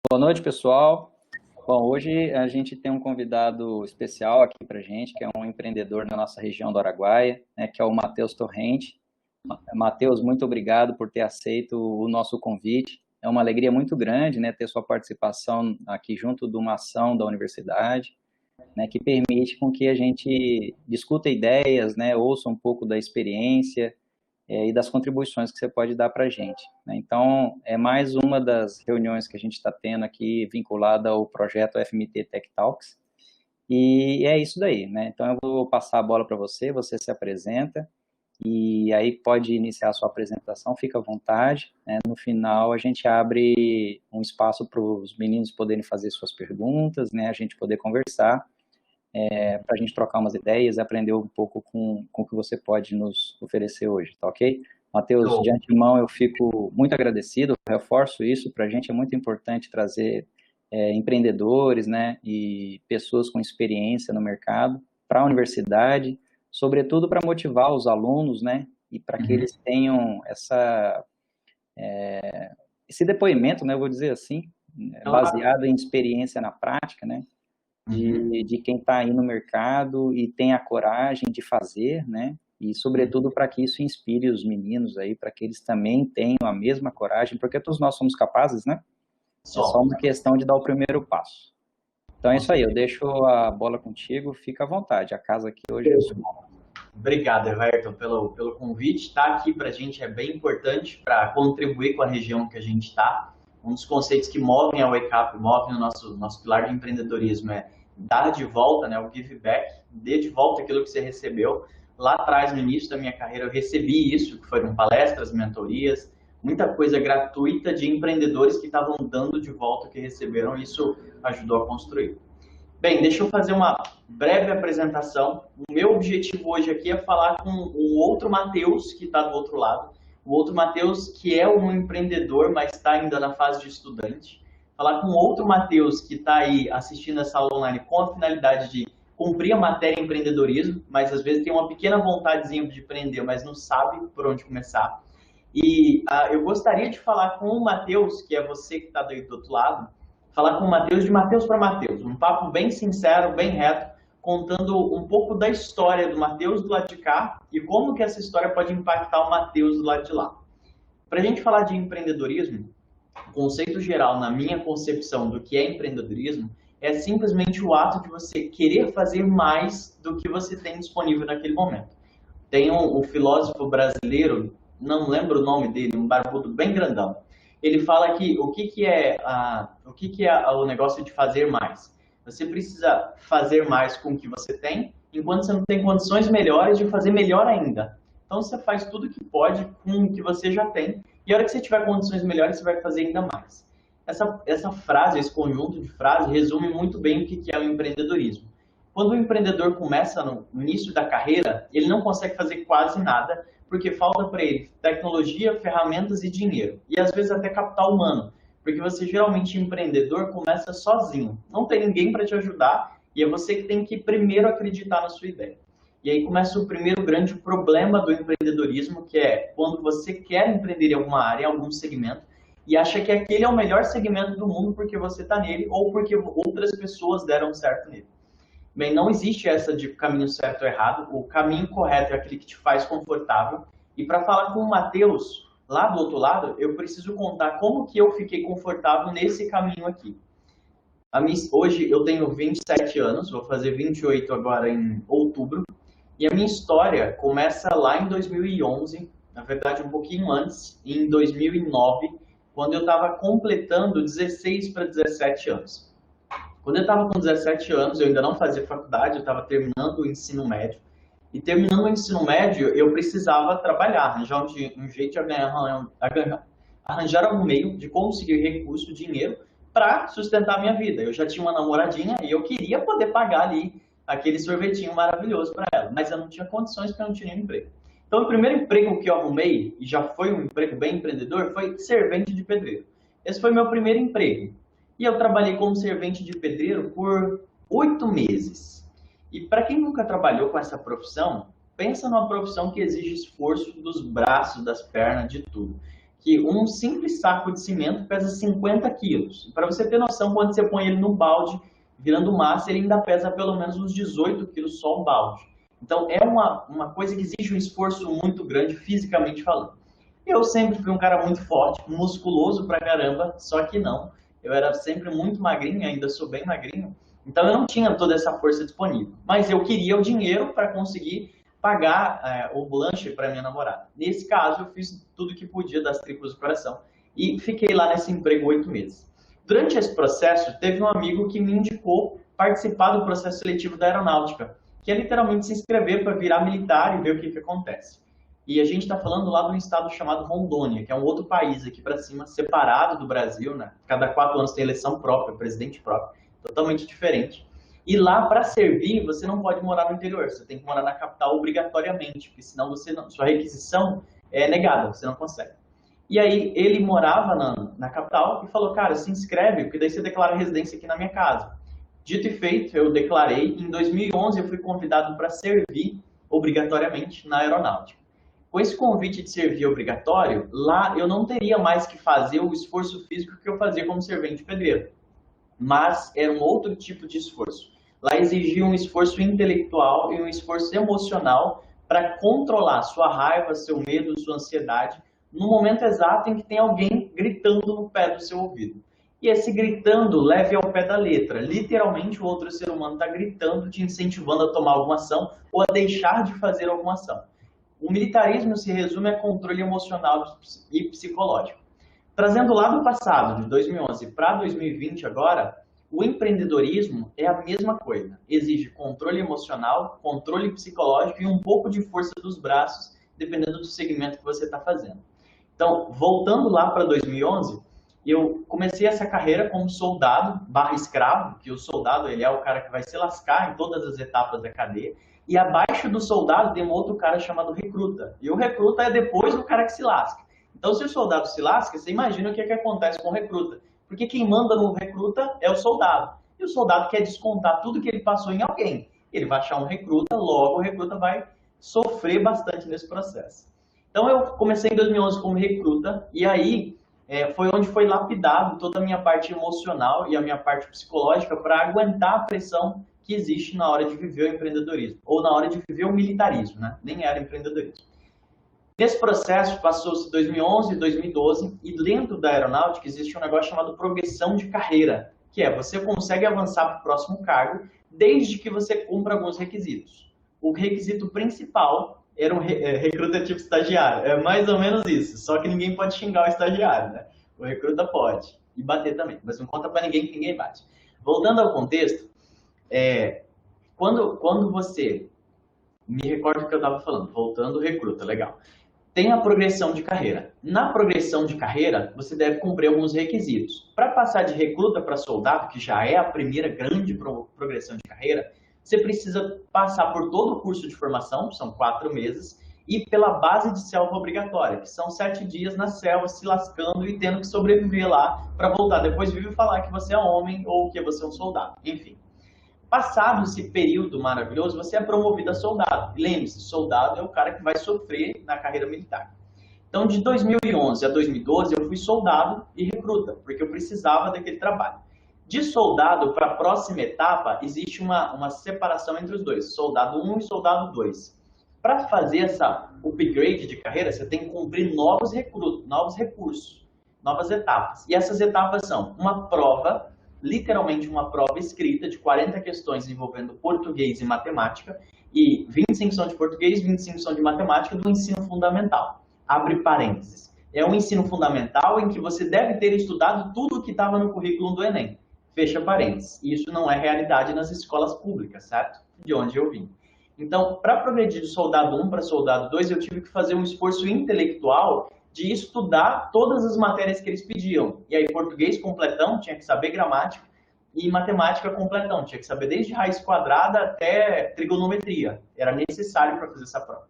Boa noite, pessoal. Bom, hoje a gente tem um convidado especial aqui para a gente, que é um empreendedor na nossa região do Araguaia, né, que é o Matheus Torrente. Matheus, muito obrigado por ter aceito o nosso convite. É uma alegria muito grande, né, ter sua participação aqui junto de uma ação da universidade, né, que permite com que a gente discuta ideias, né, ouça um pouco da experiência e das contribuições que você pode dar para a gente, né? Então, é mais uma das reuniões que a gente está tendo aqui vinculada ao projeto FMT Tech Talks, e é isso daí, né? Então, eu vou passar a bola para você, você se apresenta, e aí pode iniciar a sua apresentação, fica à vontade, né? No final, a gente abre um espaço para os meninos poderem fazer suas perguntas, né? A gente poder conversar, para a gente trocar umas ideias e aprender um pouco com o que você pode nos oferecer hoje, tá ok? Matheus, de Show. antemão eu fico muito agradecido, reforço isso, para a gente é muito importante trazer empreendedores, né, e pessoas com experiência no mercado para a universidade, sobretudo para motivar os alunos, né, e para que Uhum. eles tenham esse depoimento, né, eu vou dizer assim, Claro. baseado em experiência na prática, né, Uhum. de quem está aí no mercado e tem a coragem de fazer, né? E, Uhum. sobretudo, para que isso inspire os meninos aí, para que eles também tenham a mesma coragem, porque todos nós somos capazes, né? É só Somos, uma questão de dar o primeiro passo. Então é com isso aí, eu certeza. deixo a bola contigo, fica à vontade, a casa aqui hoje é sua. Obrigado, Everton, pelo convite. Estar aqui para a gente é bem importante para contribuir com a região que a gente está. Um dos conceitos que movem a Wake Up, movem o nosso pilar de empreendedorismo é dar de volta, né, o give back, dê de volta aquilo que você recebeu. Lá atrás, no início da minha carreira, eu recebi isso, que foram palestras, mentorias, muita coisa gratuita de empreendedores que estavam dando de volta o que receberam. Isso ajudou a construir. Bem, deixa eu fazer uma breve apresentação. O meu objetivo hoje aqui é falar com o outro Matheus, que está do outro lado. O outro Matheus, que é um empreendedor, mas está ainda na fase de estudante. Falar com outro Matheus, que está aí assistindo essa aula online com a finalidade de cumprir a matéria em empreendedorismo, mas às vezes tem uma pequena vontadezinha de empreender, mas não sabe por onde começar. E eu gostaria de falar com o Matheus, que é você que está do outro lado, falar com o Matheus de Matheus para Matheus, um papo bem sincero, bem reto, contando um pouco da história do Matheus do lado de cá e como que essa história pode impactar o Matheus do lado de lá. Para a gente falar de empreendedorismo, o conceito geral, na minha concepção do que é empreendedorismo, é simplesmente o ato de você querer fazer mais do que você tem disponível naquele momento. Tem um filósofo brasileiro, não lembro o nome dele, um barbudo bem grandão. Ele fala que o que que é o negócio de fazer mais? Você precisa fazer mais com o que você tem, enquanto você não tem condições melhores de fazer melhor ainda. Então você faz tudo que pode com o que você já tem, e a hora que você tiver condições melhores, você vai fazer ainda mais. Essa frase, esse conjunto de frases, resume muito bem o que é o empreendedorismo. Quando o empreendedor começa no início da carreira, ele não consegue fazer quase nada, porque falta para ele tecnologia, ferramentas e dinheiro. E às vezes até capital humano, porque você geralmente empreendedor começa sozinho. Não tem ninguém para te ajudar e é você que tem que primeiro acreditar na sua ideia. E aí começa o primeiro grande problema do empreendedorismo, que é quando você quer empreender em alguma área, em algum segmento, e acha que aquele é o melhor segmento do mundo porque você está nele ou porque outras pessoas deram certo nele. Bem, não existe essa de caminho certo ou errado. O caminho correto é aquele que te faz confortável. E para falar com o Matheus, lá do outro lado, eu preciso contar como que eu fiquei confortável nesse caminho aqui. Hoje eu tenho 27 anos, vou fazer 28 agora em outubro. E a minha história começa lá em 2011, na verdade um pouquinho antes, em 2009, quando eu estava completando 16 para 17 anos. Quando eu estava com 17 anos, eu ainda não fazia faculdade, eu estava terminando o ensino médio. E terminando o ensino médio, eu precisava trabalhar, arranjar um jeito de arranjar algum meio de conseguir recurso, dinheiro, para sustentar a minha vida. Eu já tinha uma namoradinha e eu queria poder pagar ali aquele sorvetinho maravilhoso para ela, mas eu não tinha condições porque eu não tinha nenhum emprego. Então, o primeiro emprego que eu arrumei, e já foi um emprego bem empreendedor, foi servente de pedreiro. Esse foi meu primeiro emprego. E eu trabalhei como servente de pedreiro por 8 meses. E para quem nunca trabalhou com essa profissão, pensa numa profissão que exige esforço dos braços, das pernas, de tudo. que um simples saco de cimento pesa 50 quilos. Para você ter noção, quando você põe ele no balde, virando massa, ele ainda pesa pelo menos uns 18 quilos só o balde. Então, é uma coisa que exige um esforço muito grande, fisicamente falando. Eu sempre fui um cara muito forte, musculoso pra caramba, só que não. Eu era sempre muito magrinho, ainda sou bem magrinho. Então, eu não tinha toda essa força disponível. Mas eu queria o dinheiro para conseguir pagar o lanche para minha namorada. Nesse caso, eu fiz tudo que podia das tripas do coração e fiquei lá nesse emprego 8 meses. Durante esse processo, teve um amigo que me indicou participar do processo seletivo da aeronáutica, que é literalmente se inscrever para virar militar e ver o que acontece. E a gente está falando lá de um estado chamado Rondônia, que é um outro país aqui para cima, separado do Brasil, né? Cada 4 anos tem eleição própria, presidente próprio, totalmente diferente. E lá, para servir, você não pode morar no interior, você tem que morar na capital obrigatoriamente, porque senão você não, sua requisição é negada, você não consegue. E aí ele morava na capital e falou, cara, se inscreve, porque daí você declara residência aqui na minha casa. Dito e feito, eu declarei. Em 2011 eu fui convidado para servir obrigatoriamente na aeronáutica. Com esse convite de servir obrigatório, lá eu não teria mais que fazer o esforço físico que eu fazia como servente pedreiro. Mas era um outro tipo de esforço. Lá exigia um esforço intelectual e um esforço emocional para controlar sua raiva, seu medo, sua ansiedade, no momento exato em que tem alguém gritando no pé do seu ouvido. E esse gritando leve ao pé da letra. Literalmente o outro ser humano está gritando, te incentivando a tomar alguma ação ou a deixar de fazer alguma ação. O militarismo se resume a controle emocional e psicológico. Trazendo lá do passado, de 2011 para 2020 agora, o empreendedorismo é a mesma coisa. Exige controle emocional, controle psicológico e um pouco de força dos braços, dependendo do segmento que você está fazendo. Então, voltando lá para 2011, eu comecei essa carreira como soldado / escravo, que o soldado ele é o cara que vai se lascar em todas as etapas da cadeia, e abaixo do soldado tem um outro cara chamado recruta. E o recruta é depois do cara que se lasca. Então, se o soldado se lasca, você imagina o que acontece com o recruta. Porque quem manda no recruta é o soldado. E o soldado quer descontar tudo que ele passou em alguém. Ele vai achar um recruta, logo o recruta vai sofrer bastante nesse processo. Então, eu comecei em 2011 como recruta, e aí foi onde foi lapidado toda a minha parte emocional e a minha parte psicológica para aguentar a pressão que existe na hora de viver o empreendedorismo, ou na hora de viver o militarismo, né? Nem era empreendedorismo. Nesse processo, passou-se 2011 e 2012, e dentro da aeronáutica existe um negócio chamado progressão de carreira, que é você consegue avançar para o próximo cargo desde que você cumpra alguns requisitos. O requisito principal era um recruta tipo estagiário, é mais ou menos isso, só que ninguém pode xingar o estagiário, né? O recruta pode, e bater também, mas não conta para ninguém que ninguém bate. Voltando ao contexto, quando você, me recordo do que eu estava falando, voltando ao recruta, legal. Tem a progressão de carreira. Na progressão de carreira, você deve cumprir alguns requisitos. Para passar de recruta para soldado, que já é a primeira grande progressão de carreira, você precisa passar por todo o curso de formação, são 4 meses, e pela base de selva obrigatória, que são 7 dias na selva, se lascando e tendo que sobreviver lá para voltar. Depois vive falar que você é homem ou que você é um soldado, enfim. Passado esse período maravilhoso, você é promovido a soldado. Lembre-se, soldado é o cara que vai sofrer na carreira militar. Então, de 2011 a 2012, eu fui soldado e recruta, porque eu precisava daquele trabalho. De soldado para a próxima etapa, existe uma separação entre os dois, soldado 1 e soldado 2. Para fazer essa upgrade de carreira, você tem que cumprir novos recursos, novas etapas. E essas etapas são uma prova, literalmente uma prova escrita de 40 questões envolvendo português e matemática, e 25 são de português, 25 são de matemática do ensino fundamental. Abre parênteses. É um ensino fundamental em que você deve ter estudado tudo o que estava no currículo do Enem. Fecha parênteses. Isso não é realidade nas escolas públicas, certo? De onde eu vim. Então, para progredir de soldado 1 para soldado 2, eu tive que fazer um esforço intelectual de estudar todas as matérias que eles pediam. E aí, português completão, tinha que saber gramática, e matemática completão, tinha que saber desde raiz quadrada até trigonometria. Era necessário para fazer essa prova.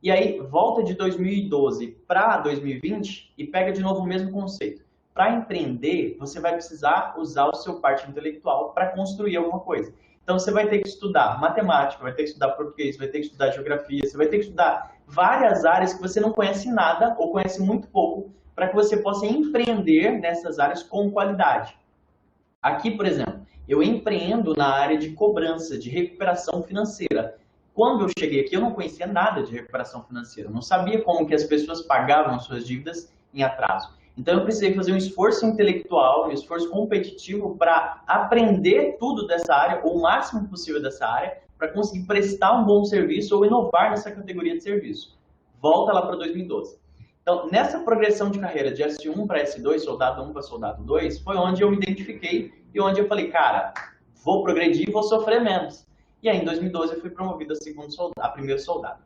E aí, volta de 2012 para 2020 e pega de novo o mesmo conceito. Para empreender, você vai precisar usar o seu parte intelectual para construir alguma coisa. Então, você vai ter que estudar matemática, vai ter que estudar português, vai ter que estudar geografia, você vai ter que estudar várias áreas que você não conhece nada ou conhece muito pouco para que você possa empreender nessas áreas com qualidade. Aqui, por exemplo, eu empreendo na área de cobrança, de recuperação financeira. Quando eu cheguei aqui, eu não conhecia nada de recuperação financeira, eu não sabia como que as pessoas pagavam suas dívidas em atraso. Então eu precisei fazer um esforço intelectual, um esforço competitivo para aprender tudo dessa área, ou o máximo possível dessa área, para conseguir prestar um bom serviço ou inovar nessa categoria de serviço. Volta lá para 2012. Então, nessa progressão de carreira de S1 para S2, soldado 1 para soldado 2, foi onde eu me identifiquei e onde eu falei, cara, vou progredir e vou sofrer menos. E aí, em 2012, eu fui promovido a primeiro soldado.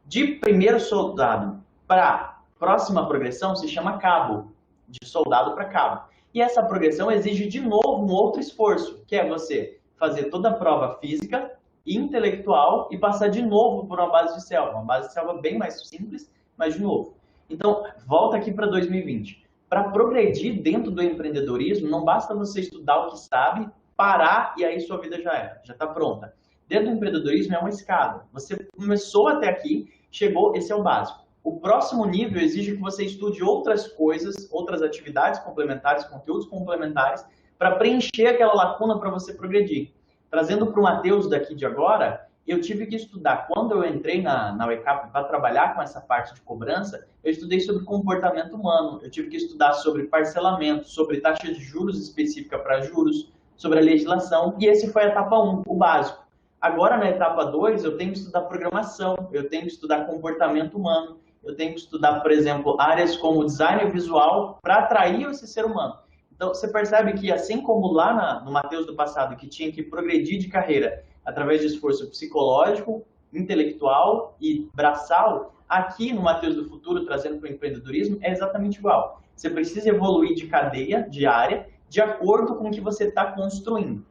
De primeiro soldado para próxima progressão se chama cabo, de soldado para cabo. E essa progressão exige de novo um outro esforço, que é você fazer toda a prova física, intelectual e passar de novo por uma base de selva bem mais simples, mas de novo. Então, volta aqui para 2020. Para progredir dentro do empreendedorismo, não basta você estudar o que sabe, parar e aí sua vida já era, já está pronta. Dentro do empreendedorismo é uma escada. Você começou até aqui, chegou, esse é o básico. O próximo nível exige que você estude outras coisas, outras atividades complementares, conteúdos complementares, para preencher aquela lacuna para você progredir. Trazendo para o Matheus daqui de agora, eu tive que estudar. Quando eu entrei na UECAP para trabalhar com essa parte de cobrança, eu estudei sobre comportamento humano, eu tive que estudar sobre parcelamento, sobre taxa de juros específica para juros, sobre a legislação, e esse foi a etapa 1, o básico. Agora, na etapa 2, eu tenho que estudar programação, eu tenho que estudar comportamento humano, eu tenho que estudar, por exemplo, áreas como design visual para atrair esse ser humano. Então, você percebe que, assim como lá no Matheus do passado, que tinha que progredir de carreira através de esforço psicológico, intelectual e braçal, aqui no Matheus do futuro, trazendo para o empreendedorismo, é exatamente igual. Você precisa evoluir de cadeia, de área, de acordo com o que você está construindo.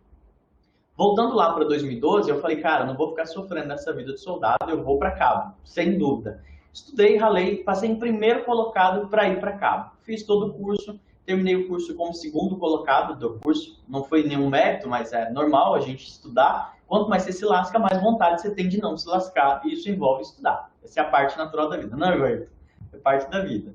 Voltando lá para 2012, eu falei, cara, não vou ficar sofrendo nessa vida de soldado, eu vou para cabo, sem dúvida. Estudei, ralei, passei em primeiro colocado para ir para cabo. Fiz todo o curso, terminei o curso como segundo colocado do curso. Não foi nenhum mérito, mas é normal a gente estudar. Quanto mais você se lasca, mais vontade você tem de não se lascar. E isso envolve estudar. Essa é a parte natural da vida, não é, Roberto? É parte da vida.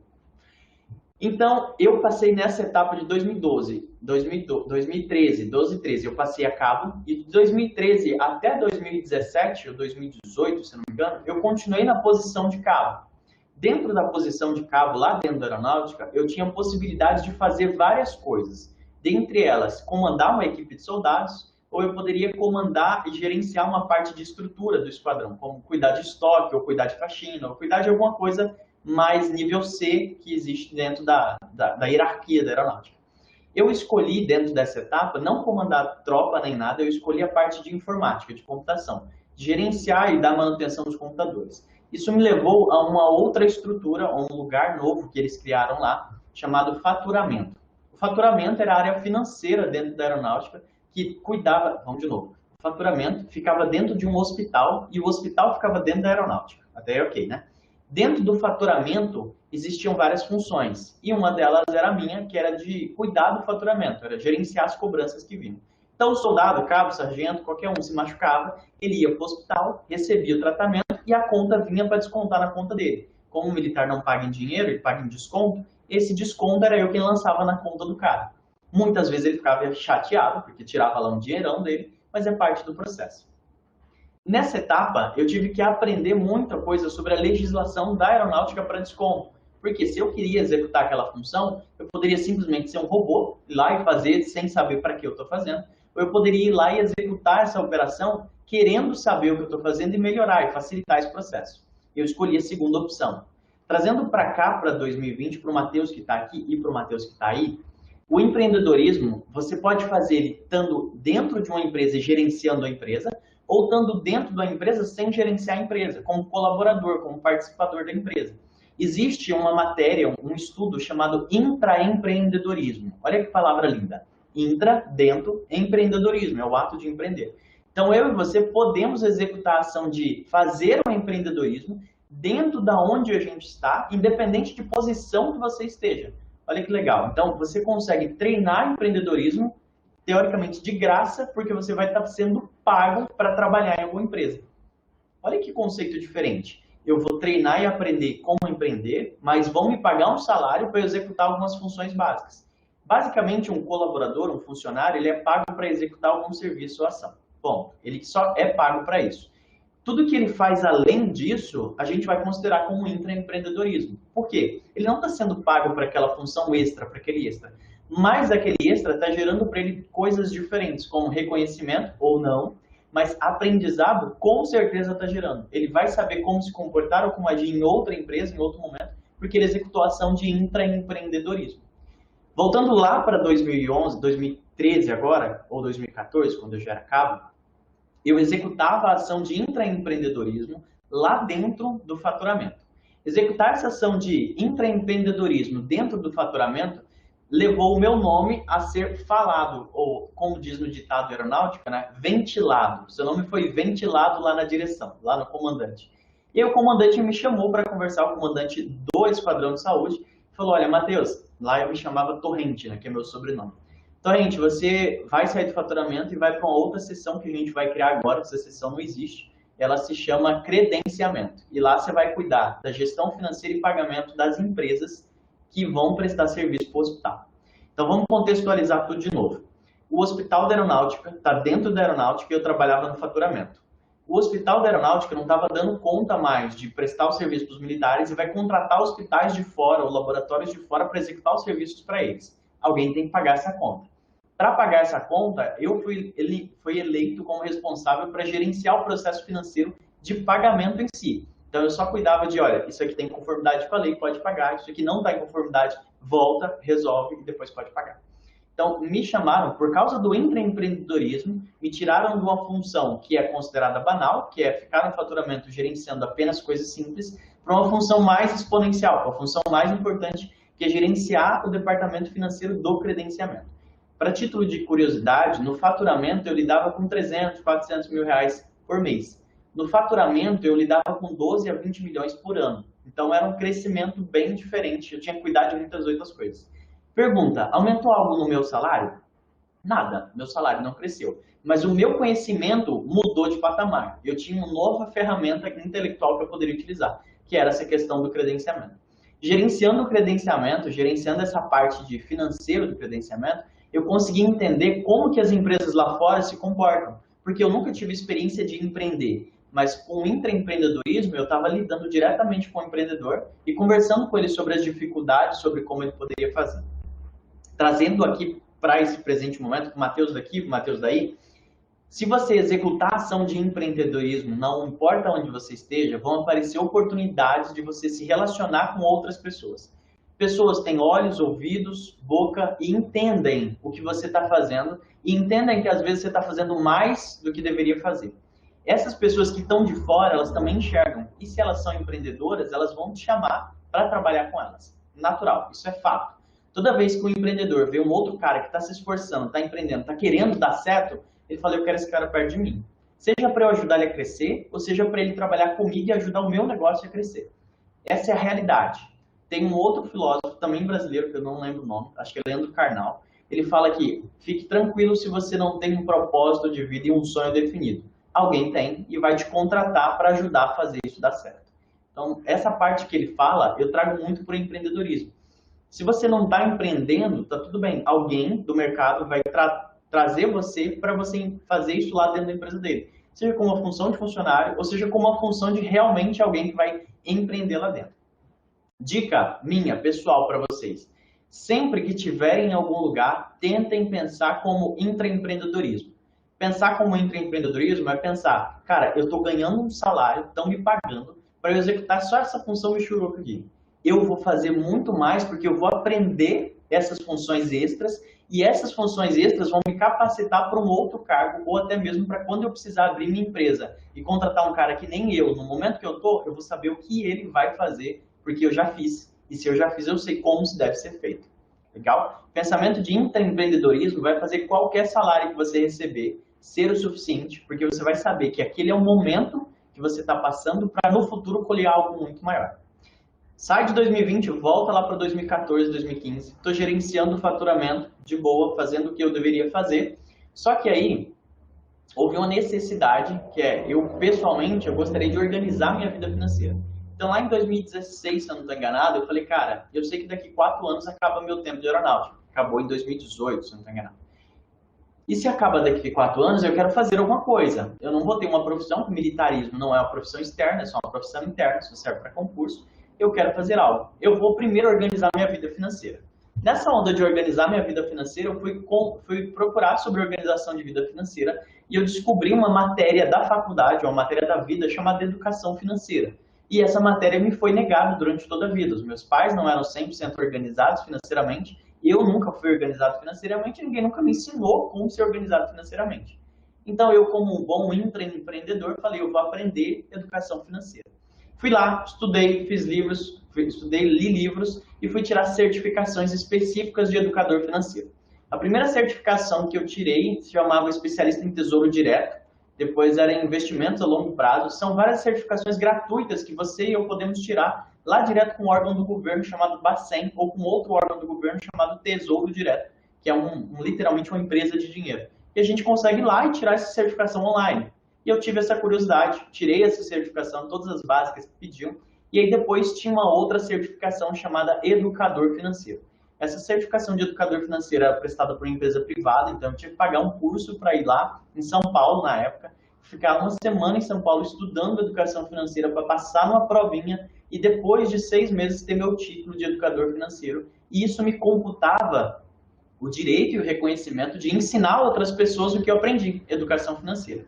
Então, eu passei nessa etapa de 2012, 2013, 12 13, eu passei a cabo. E de 2013 até 2017, ou 2018, se não me engano, eu continuei na posição de cabo. Dentro da posição de cabo, lá dentro da aeronáutica, eu tinha possibilidade de fazer várias coisas. Dentre elas, comandar uma equipe de soldados, ou eu poderia comandar e gerenciar uma parte de estrutura do esquadrão, como cuidar de estoque, ou cuidar de faxina, ou cuidar de alguma coisa mais nível C que existe dentro da hierarquia da aeronáutica. Eu escolhi, dentro dessa etapa, não comandar tropa nem nada, eu escolhi a parte de informática, de computação, gerenciar e dar manutenção dos computadores. Isso me levou a uma outra estrutura, a um lugar novo que eles criaram lá, chamado faturamento. O faturamento era a área financeira dentro da aeronáutica que cuidava, vamos de novo, o faturamento ficava dentro de um hospital e o hospital ficava dentro da aeronáutica. Até aí, ok, né? Dentro do faturamento existiam várias funções e uma delas era a minha, que era de cuidar do faturamento, era gerenciar as cobranças que vinham. Então o soldado, cabo, sargento, qualquer um se machucava, ele ia para o hospital, recebia o tratamento e a conta vinha para descontar na conta dele. Como o militar não paga em dinheiro, ele paga em desconto, esse desconto era eu quem lançava na conta do cara. Muitas vezes ele ficava chateado, porque tirava lá um dinheirão dele, mas é parte do processo. Nessa etapa, eu tive que aprender muita coisa sobre a legislação da aeronáutica para desconto. Porque se eu queria executar aquela função, eu poderia simplesmente ser um robô, ir lá e fazer sem saber para que eu estou fazendo. Ou eu poderia ir lá e executar essa operação querendo saber o que eu estou fazendo e melhorar e facilitar esse processo. Eu escolhi a segunda opção. Trazendo para cá, para 2020, para o Matheus que está aqui e para o Matheus que está aí, o empreendedorismo, você pode fazer ele estando dentro de uma empresa e gerenciando a empresa, ou estando dentro da empresa sem gerenciar a empresa, como colaborador, como participador da empresa. Existe uma matéria, um estudo chamado intraempreendedorismo. Olha que palavra linda. Intra, dentro, empreendedorismo, é o ato de empreender. Então eu e você podemos executar a ação de fazer um empreendedorismo dentro da onde a gente está, independente de posição que você esteja. Olha que legal. Então você consegue treinar empreendedorismo teoricamente de graça, porque você vai estar sendo pago para trabalhar em alguma empresa. Olha que conceito diferente. eu vou treinar e aprender como empreender, mas vão me pagar um salário para eu executar algumas funções básicas. Basicamente, um colaborador, um funcionário, ele é pago para executar algum serviço ou ação. Bom, ele só é pago para isso. Tudo que ele faz além disso, a gente vai considerar como intraempreendedorismo. Por quê? Ele não está sendo pago para aquela função extra, para aquele extra. Mas aquele extra está gerando para ele coisas diferentes, como reconhecimento ou não, mas aprendizado com certeza está gerando. Ele vai saber como se comportar ou como agir em outra empresa, em outro momento, porque ele executou a ação de intraempreendedorismo. Voltando lá para 2011, 2013 agora, ou 2014, quando eu já era cabo, eu executava a ação de intraempreendedorismo lá dentro do faturamento. Executar essa ação de intraempreendedorismo dentro do faturamento levou o meu nome a ser falado, ou como diz no ditado aeronáutica, né, ventilado. Seu nome foi ventilado lá na direção, lá no comandante. E aí o comandante me chamou para conversar, o comandante do Esquadrão de Saúde, falou, olha, Matheus, lá eu me chamava Torrente, né, que é meu sobrenome. Torrente, você vai sair do faturamento e vai para uma outra seção que a gente vai criar agora, essa seção não existe, ela se chama credenciamento. E lá você vai cuidar da gestão financeira e pagamento das empresas que vão prestar serviço para o hospital. Então vamos contextualizar tudo de novo. O Hospital da Aeronáutica está dentro da Aeronáutica e eu trabalhava no faturamento. O Hospital da Aeronáutica não estava dando conta mais de prestar o serviço para os militares e vai contratar hospitais de fora ou laboratórios de fora para executar os serviços para eles. Alguém tem que pagar essa conta. Para pagar essa conta, ele foi eleito como responsável para gerenciar o processo financeiro de pagamento em si. Então, eu só cuidava de, olha, isso aqui tem conformidade com a lei, pode pagar. Isso aqui não está em conformidade, volta, resolve e depois pode pagar. Então, me chamaram, por causa do intraempreendedorismo, me tiraram de uma função que é considerada banal, que é ficar no faturamento gerenciando apenas coisas simples, para uma função mais exponencial, uma função mais importante, que é gerenciar o departamento financeiro do credenciamento. Para título de curiosidade, no faturamento eu lidava com 300, 400 mil reais por mês. No faturamento eu lidava com 12 a 20 milhões por ano. Então era um crescimento bem diferente, eu tinha que cuidar de muitas outras coisas. Pergunta, aumentou algo no meu salário? Nada, meu salário não cresceu. Mas o meu conhecimento mudou de patamar. Eu tinha uma nova ferramenta intelectual que eu poderia utilizar, que era essa questão do credenciamento. Gerenciando o credenciamento, gerenciando essa parte de financeiro do credenciamento, eu consegui entender como que as empresas lá fora se comportam. Porque eu nunca tive experiência de empreender. Mas com o intraempreendedorismo, eu estava lidando diretamente com o empreendedor e conversando com ele sobre as dificuldades, sobre como ele poderia fazer. Trazendo aqui para esse presente momento, com o Matheus daqui, com o Matheus daí, se você executar a ação de empreendedorismo, não importa onde você esteja, vão aparecer oportunidades de você se relacionar com outras pessoas. Pessoas têm olhos, ouvidos, boca e entendem o que você está fazendo e entendem que às vezes você está fazendo mais do que deveria fazer. Essas pessoas que estão de fora, elas também enxergam. E se elas são empreendedoras, elas vão te chamar para trabalhar com elas. Natural, isso é fato. Toda vez que um empreendedor vê um outro cara que está se esforçando, está empreendendo, está querendo dar certo, ele fala, eu quero esse cara perto de mim. Seja para eu ajudar ele a crescer, ou seja para ele trabalhar comigo e ajudar o meu negócio a crescer. Essa é a realidade. Tem um outro filósofo, também brasileiro, que eu não lembro o nome, acho que é Leandro Carnal. Ele fala que fique tranquilo se você não tem um propósito de vida e um sonho definido. Alguém tem e vai te contratar para ajudar a fazer isso dar certo. Então, essa parte que ele fala, eu trago muito para o empreendedorismo. Se você não está empreendendo, tá tudo bem. Alguém do mercado vai trazer você para você fazer isso lá dentro da empresa dele. Seja como uma função de funcionário, ou seja como uma função de realmente alguém que vai empreender lá dentro. Dica minha, pessoal, para vocês. Sempre que tiverem em algum lugar, tentem pensar como intraempreendedorismo. Pensar como intraempreendedorismo é pensar, cara, eu estou ganhando um salário, estão me pagando para eu executar só essa função Michuruca aqui. Eu vou fazer muito mais porque eu vou aprender essas funções extras e essas funções extras vão me capacitar para um outro cargo ou até mesmo para quando eu precisar abrir minha empresa e contratar um cara que nem eu, no momento que eu estou, eu vou saber o que ele vai fazer porque eu já fiz. E se eu já fiz, eu sei como isso deve ser feito. Legal? Pensamento de intraempreendedorismo vai fazer qualquer salário que você receber ser o suficiente, porque você vai saber que aquele é o momento que você está passando para no futuro colher algo muito maior. Sai de 2020, volta lá para 2014, 2015. Estou gerenciando o faturamento de boa, fazendo o que eu deveria fazer. Só que aí, houve uma necessidade, que é, eu pessoalmente, eu gostaria de organizar minha vida financeira. Então lá em 2016, se eu não estou enganado, eu falei, cara, eu sei que daqui 4 anos acaba meu tempo de aeronáutica. Acabou em 2018, se eu não estou enganado. E se acaba daqui 4 anos, eu quero fazer alguma coisa. Eu não vou ter uma profissão, que militarismo não é uma profissão externa, é só uma profissão interna, só serve para concurso. Eu quero fazer algo. Eu vou primeiro organizar minha vida financeira. Nessa onda de organizar minha vida financeira, eu fui procurar sobre organização de vida financeira e eu descobri uma matéria da faculdade, uma matéria da vida chamada educação financeira. E essa matéria me foi negada durante toda a vida. Os meus pais não eram 100% organizados financeiramente, eu nunca fui organizado financeiramente, ninguém nunca me ensinou como ser organizado financeiramente. Então eu, como um bom empreendedor, falei, eu vou aprender educação financeira. Fui lá, estudei, fiz livros, li livros e fui tirar certificações específicas de educador financeiro. A primeira certificação que eu tirei se chamava especialista em tesouro direto, depois era em investimentos a longo prazo. São várias certificações gratuitas que você e eu podemos tirar lá direto com um órgão do governo chamado Bacen ou com outro órgão do governo chamado Tesouro Direto, que é literalmente uma empresa de dinheiro. E a gente consegue ir lá e tirar essa certificação online. E eu tive essa curiosidade, tirei essa certificação, todas as básicas que pediam, e aí depois tinha uma outra certificação chamada Educador Financeiro. Essa certificação de Educador Financeiro era prestada por uma empresa privada, então eu tive que pagar um curso para ir lá, em São Paulo na época, ficar uma semana em São Paulo estudando Educação Financeira para passar numa provinha e depois de 6 meses ter meu título de Educador Financeiro. E isso me computava o direito e o reconhecimento de ensinar outras pessoas o que eu aprendi, Educação Financeira.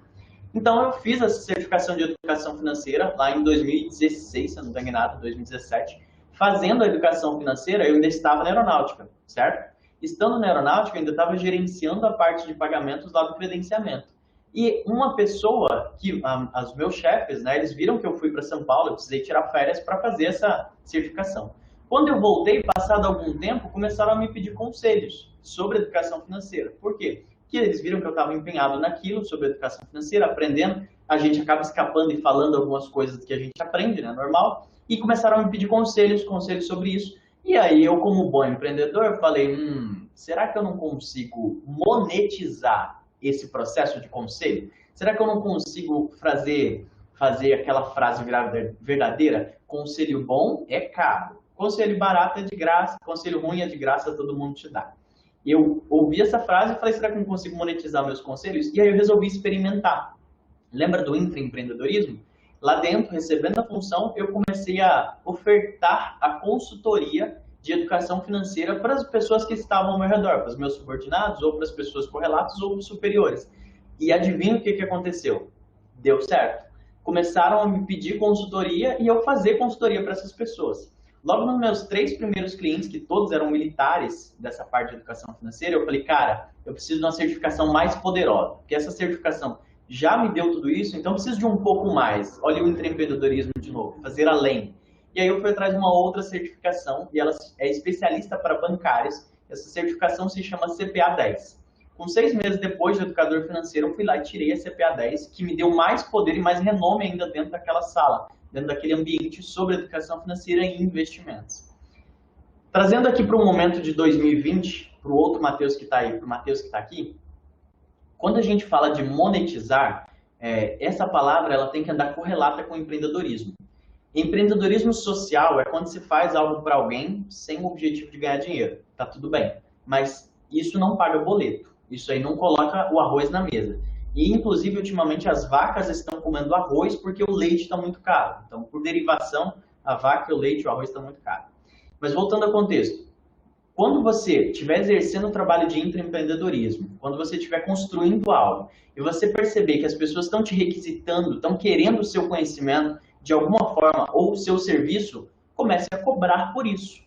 Então eu fiz essa certificação de Educação Financeira lá em 2016, se eu não estou enganado, 2017. Fazendo a Educação Financeira, eu ainda estava na aeronáutica, certo? Estando na aeronáutica, eu ainda estava gerenciando a parte de pagamentos lá do credenciamento. E uma pessoa, os meus chefes, né, eles viram que eu fui para São Paulo, eu precisei tirar férias para fazer essa certificação. Quando eu voltei, passado algum tempo, começaram a me pedir conselhos sobre educação financeira. Por quê? Porque eles viram que eu estava empenhado naquilo, sobre educação financeira, aprendendo. A gente acaba escapando e falando algumas coisas que a gente aprende, né, normal. E começaram a me pedir conselhos sobre isso. E aí eu, como bom empreendedor, falei, será que eu não consigo monetizar esse processo de conselho? Será que eu não consigo fazer aquela frase verdadeira? Conselho bom é caro, conselho barato é de graça, conselho ruim é de graça, todo mundo te dá. Eu ouvi essa frase e falei, será que eu não consigo monetizar meus conselhos? E aí eu resolvi experimentar. Lembra do intraempreendedorismo? Lá dentro, recebendo a função, eu comecei a ofertar a consultoria de educação financeira para as pessoas que estavam ao meu redor, para os meus subordinados, ou para as pessoas correlatas, ou para os superiores. E adivinha o que aconteceu? Deu certo. Começaram a me pedir consultoria e eu fazer consultoria para essas pessoas. Logo nos meus 3 primeiros clientes, que todos eram militares dessa parte de educação financeira, eu falei, cara, eu preciso de uma certificação mais poderosa, porque essa certificação já me deu tudo isso, então eu preciso de um pouco mais. Olha o intraempreendedorismo de novo, fazer além. E aí eu fui atrás de uma outra certificação, e ela é especialista para bancários. Essa certificação se chama CPA 10. Com 6 meses depois de educador financeiro, eu fui lá e tirei a CPA 10, que me deu mais poder e mais renome ainda dentro daquela sala, dentro daquele ambiente sobre educação financeira e investimentos. Trazendo aqui para o momento de 2020, para o outro Matheus que está aí, para o Matheus que está aqui, quando a gente fala de monetizar, essa palavra ela tem que andar correlata com o empreendedorismo. Empreendedorismo social é quando se faz algo para alguém sem o objetivo de ganhar dinheiro. Tá tudo bem, mas isso não paga boleto. Isso aí não coloca o arroz na mesa. E, inclusive, ultimamente as vacas estão comendo arroz porque o leite está muito caro. Então, por derivação, a vaca, o leite e o arroz estão muito caros. Mas voltando ao contexto, quando você estiver exercendo o trabalho de intraempreendedorismo, quando você estiver construindo algo, e você perceber que as pessoas estão te requisitando, estão querendo o seu conhecimento de alguma forma, ou o seu serviço, comece a cobrar por isso.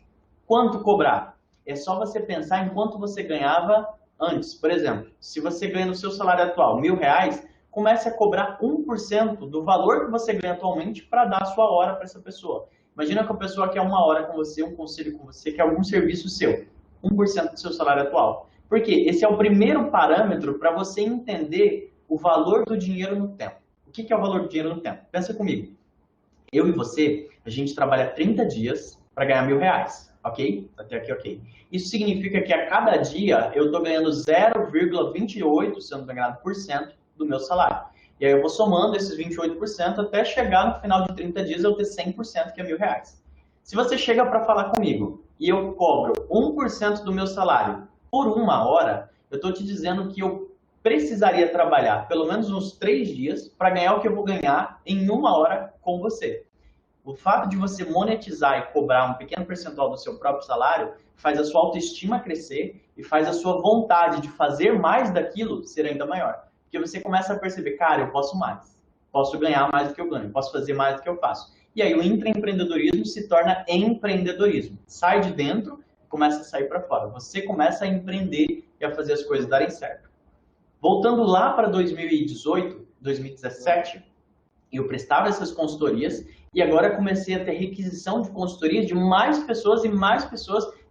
Quanto cobrar? É só você pensar em quanto você ganhava antes. Por exemplo, se você ganha no seu salário atual R$1.000, comece a cobrar 1% do valor que você ganha atualmente para dar a sua hora para essa pessoa. Imagina que a pessoa quer 1 hora com você, um conselho com você, quer algum serviço seu. 1% do seu salário atual. Por quê? Esse é o primeiro parâmetro para você entender o valor do dinheiro no tempo. O que é o valor do dinheiro no tempo? Pensa comigo. Eu e você, a gente trabalha 30 dias para ganhar R$1.000, ok? Até aqui, ok. Isso significa que a cada dia eu estou ganhando 0,28, se eu não estou enganado, por cento do meu salário. E aí eu vou somando esses 28% até chegar no final de 30 dias eu ter 100%, que é R$ 1.000. Se você chega para falar comigo e eu cobro 1% do meu salário por 1 hora, eu estou te dizendo que eu precisaria trabalhar pelo menos uns 3 dias para ganhar o que eu vou ganhar em 1 hora com você. O fato de você monetizar e cobrar um pequeno percentual do seu próprio salário faz a sua autoestima crescer e faz a sua vontade de fazer mais daquilo ser ainda maior. Porque você começa a perceber, cara, eu posso mais. Posso ganhar mais do que eu ganho, posso fazer mais do que eu faço. E aí o intraempreendedorismo se torna empreendedorismo. Sai de dentro e começa a sair para fora. Você começa a empreender e a fazer as coisas darem certo. Voltando lá para 2018, 2017, eu prestava essas consultorias e agora comecei a ter requisição de consultoria de mais pessoas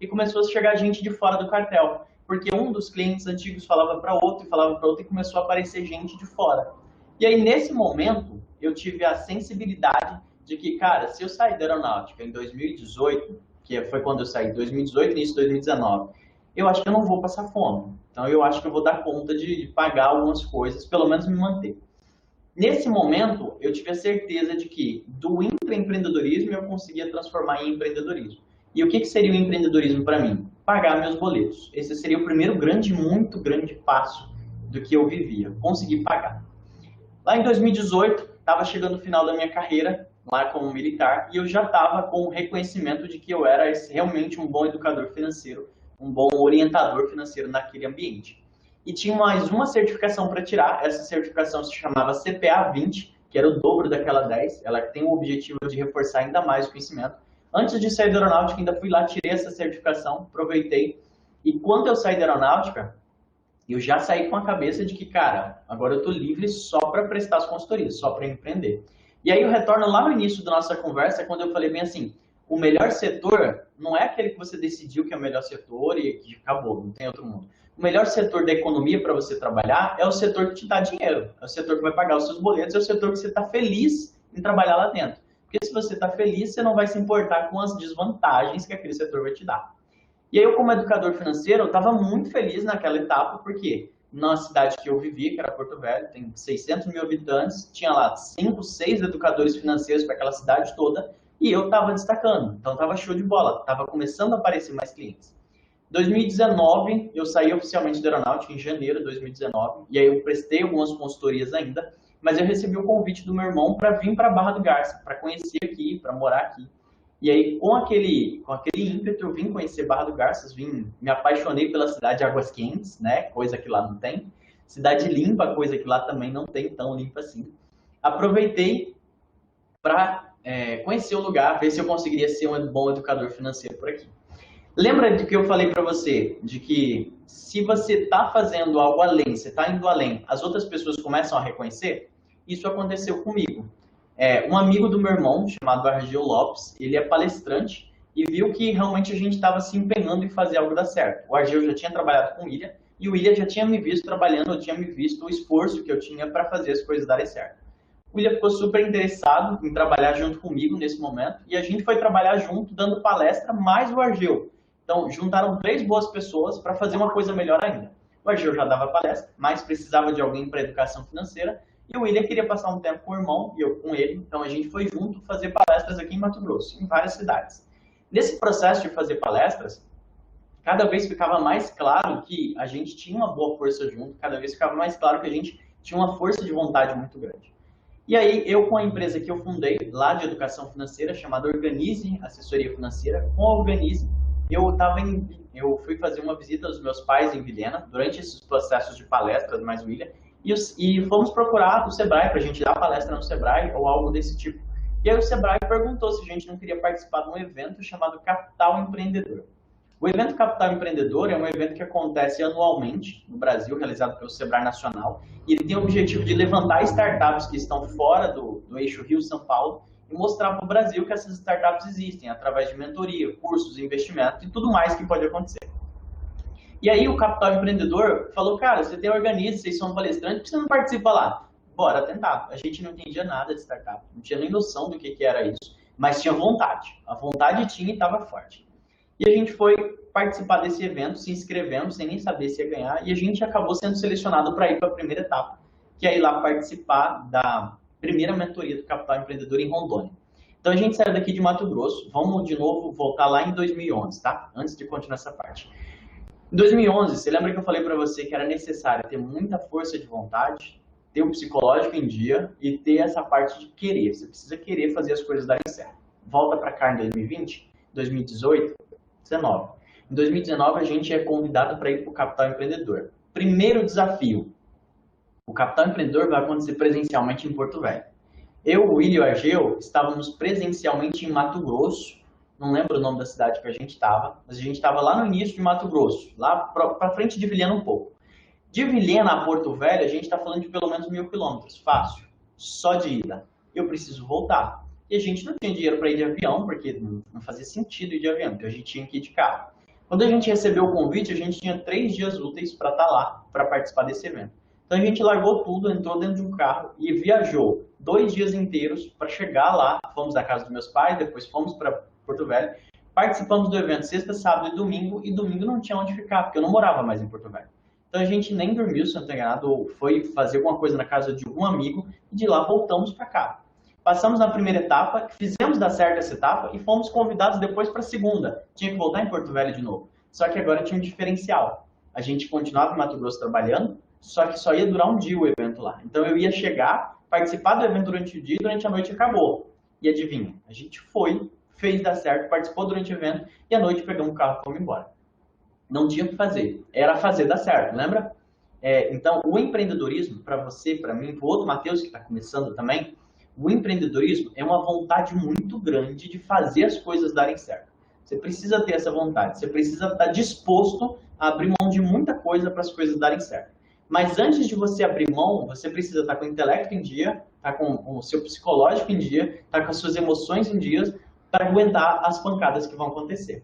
e começou a chegar gente de fora do cartel. Porque um dos clientes antigos falava para outro e começou a aparecer gente de fora. E aí, nesse momento, eu tive a sensibilidade de que, cara, se eu sair da aeronáutica em 2018, que foi quando eu saí, 2018, início de 2019, eu acho que eu não vou passar fome. Então, eu acho que eu vou dar conta de pagar algumas coisas, pelo menos me manter. Nesse momento, eu tive a certeza de que do intraempreendedorismo eu conseguia transformar em empreendedorismo. E o que seria o empreendedorismo para mim? Pagar meus boletos. Esse seria o primeiro muito grande passo do que eu vivia, conseguir pagar. Lá em 2018, estava chegando o final da minha carreira, lá como militar, e eu já estava com o reconhecimento de que eu era realmente um bom educador financeiro, um bom orientador financeiro naquele ambiente. E tinha mais uma certificação para tirar, essa certificação se chamava CPA 20, que era o dobro daquela 10, ela tem o objetivo de reforçar ainda mais o conhecimento. Antes de sair da aeronáutica, ainda fui lá, tirei essa certificação, aproveitei, e quando eu saí da aeronáutica, eu já saí com a cabeça de que, cara, agora eu estou livre só para prestar as consultorias, só para empreender. E aí eu retorno lá no início da nossa conversa, quando eu falei bem assim, o melhor setor não é aquele que você decidiu que é o melhor setor e que acabou, não tem outro mundo. O melhor setor da economia para você trabalhar é o setor que te dá dinheiro, é o setor que vai pagar os seus boletos, é o setor que você está feliz em trabalhar lá dentro. Porque se você está feliz, você não vai se importar com as desvantagens que aquele setor vai te dar. E aí eu, como educador financeiro, eu estava muito feliz naquela etapa, porque na cidade que eu vivia, que era Porto Velho, tem 600 mil habitantes, tinha lá 5, 6 educadores financeiros para aquela cidade toda, e eu estava destacando, então estava show de bola, estava começando a aparecer mais clientes. Em 2019, eu saí oficialmente da aeronáutica, em janeiro de 2019, e aí eu prestei algumas consultorias ainda, mas eu recebi o convite do meu irmão para vir para Barra do Garça, para conhecer aqui, para morar aqui. E aí, com aquele ímpeto, eu vim conhecer Barra do Garças, me apaixonei pela cidade de Águas Quentes, né? Coisa que lá não tem. Cidade limpa, coisa que lá também não tem tão limpa assim. Aproveitei para conhecer o lugar, ver se eu conseguiria ser um bom educador financeiro por aqui. Lembra de que eu falei para você, de que se você está fazendo algo além, você está indo além, as outras pessoas começam a reconhecer? Isso aconteceu comigo. Um amigo do meu irmão, chamado Argel Lopes, ele é palestrante e viu que realmente a gente estava se empenhando em fazer algo dar certo. O Argel já tinha trabalhado com o William e o William já tinha me visto trabalhando, eu tinha me visto o esforço que eu tinha para fazer as coisas darem certo. O William ficou super interessado em trabalhar junto comigo nesse momento e a gente foi trabalhar junto, dando palestra, mais o Argel. Então, juntaram 3 boas pessoas para fazer uma coisa melhor ainda. O Argel já dava palestra, mas precisava de alguém para educação financeira. E o William queria passar um tempo com o irmão, e eu com ele, então a gente foi junto fazer palestras aqui em Mato Grosso, em várias cidades. Nesse processo de fazer palestras, cada vez ficava mais claro que a gente tinha uma boa força junto, cada vez ficava mais claro que a gente tinha uma força de vontade muito grande. E aí, eu com a empresa que eu fundei, lá de educação financeira, chamada Organize Assessoria Financeira, com a Organize, eu fui fazer uma visita aos meus pais em Vilhena, durante esses processos de palestras, mais o William, e fomos procurar o Sebrae para a gente dar palestra no Sebrae ou algo desse tipo. E aí o Sebrae perguntou se a gente não queria participar de um evento chamado Capital Empreendedor. O evento Capital Empreendedor é um evento que acontece anualmente no Brasil, realizado pelo Sebrae Nacional, e ele tem o objetivo de levantar startups que estão fora do eixo Rio-São Paulo e mostrar para o Brasil que essas startups existem, através de mentoria, cursos, investimento e tudo mais que pode acontecer. E aí o Capital Empreendedor falou, cara, você tem Organize, vocês são palestrantes, por que você não participa lá? Bora tentar. A gente não entendia nada de startup, não tinha nem noção do que era isso, mas tinha vontade. A vontade tinha e estava forte. E a gente foi participar desse evento, se inscrevendo, sem nem saber se ia ganhar, e a gente acabou sendo selecionado para ir para a primeira etapa, que é ir lá participar da primeira mentoria do Capital Empreendedor em Rondônia. Então a gente saiu daqui de Mato Grosso, vamos de novo voltar lá em 2011, tá? Antes de continuar essa parte. Em 2011, você lembra que eu falei para você que era necessário ter muita força de vontade, ter o psicológico em dia e ter essa parte de querer. Você precisa querer fazer as coisas darem certo. Volta para cá em 2020, 2018, 19. Em 2019, a gente é convidado para ir para o Capital Empreendedor. Primeiro desafio. O Capital Empreendedor vai acontecer presencialmente em Porto Velho. Eu, o William e o Argeu estávamos presencialmente em Mato Grosso. Não lembro o nome da cidade que a gente estava, mas a gente estava lá no início de Mato Grosso, lá para frente de Vilhena um pouco. De Vilhena a Porto Velho, a gente está falando de pelo menos 1.000 quilômetros, fácil, só de ida. Eu preciso voltar. E a gente não tinha dinheiro para ir de avião, porque não fazia sentido ir de avião, então a gente tinha que ir de carro. Quando a gente recebeu o convite, a gente tinha 3 dias úteis para estar lá, para participar desse evento. Então a gente largou tudo, entrou dentro de um carro e viajou 2 dias inteiros para chegar lá. Fomos da casa dos meus pais, depois fomos para Porto Velho. Participamos do evento sexta, sábado e domingo não tinha onde ficar, porque eu não morava mais em Porto Velho. Então a gente nem dormiu, se não tem enganado, ou foi fazer alguma coisa na casa de algum amigo, e de lá voltamos para cá. Passamos na primeira etapa, fizemos dar certo essa etapa, e fomos convidados depois para a segunda. Tinha que voltar em Porto Velho de novo. Só que agora tinha um diferencial. A gente continuava em Mato Grosso trabalhando, só que só ia durar um dia o evento lá. Então eu ia chegar, participar do evento durante o dia, e durante a noite acabou. E adivinha, a gente foi, fez dar certo, participou durante o evento, e à noite pegamos o carro e fomos embora. Não tinha o que fazer, era fazer dar certo, lembra? Então, o empreendedorismo, para você, para mim, para o outro Matheus que está começando também, o empreendedorismo é uma vontade muito grande de fazer as coisas darem certo. Você precisa ter essa vontade, você precisa estar disposto a abrir mão de muita coisa para as coisas darem certo. Mas antes de você abrir mão, você precisa estar com o intelecto em dia, estar com o seu psicológico em dia, estar com as suas emoções em dia, para aguentar as pancadas que vão acontecer.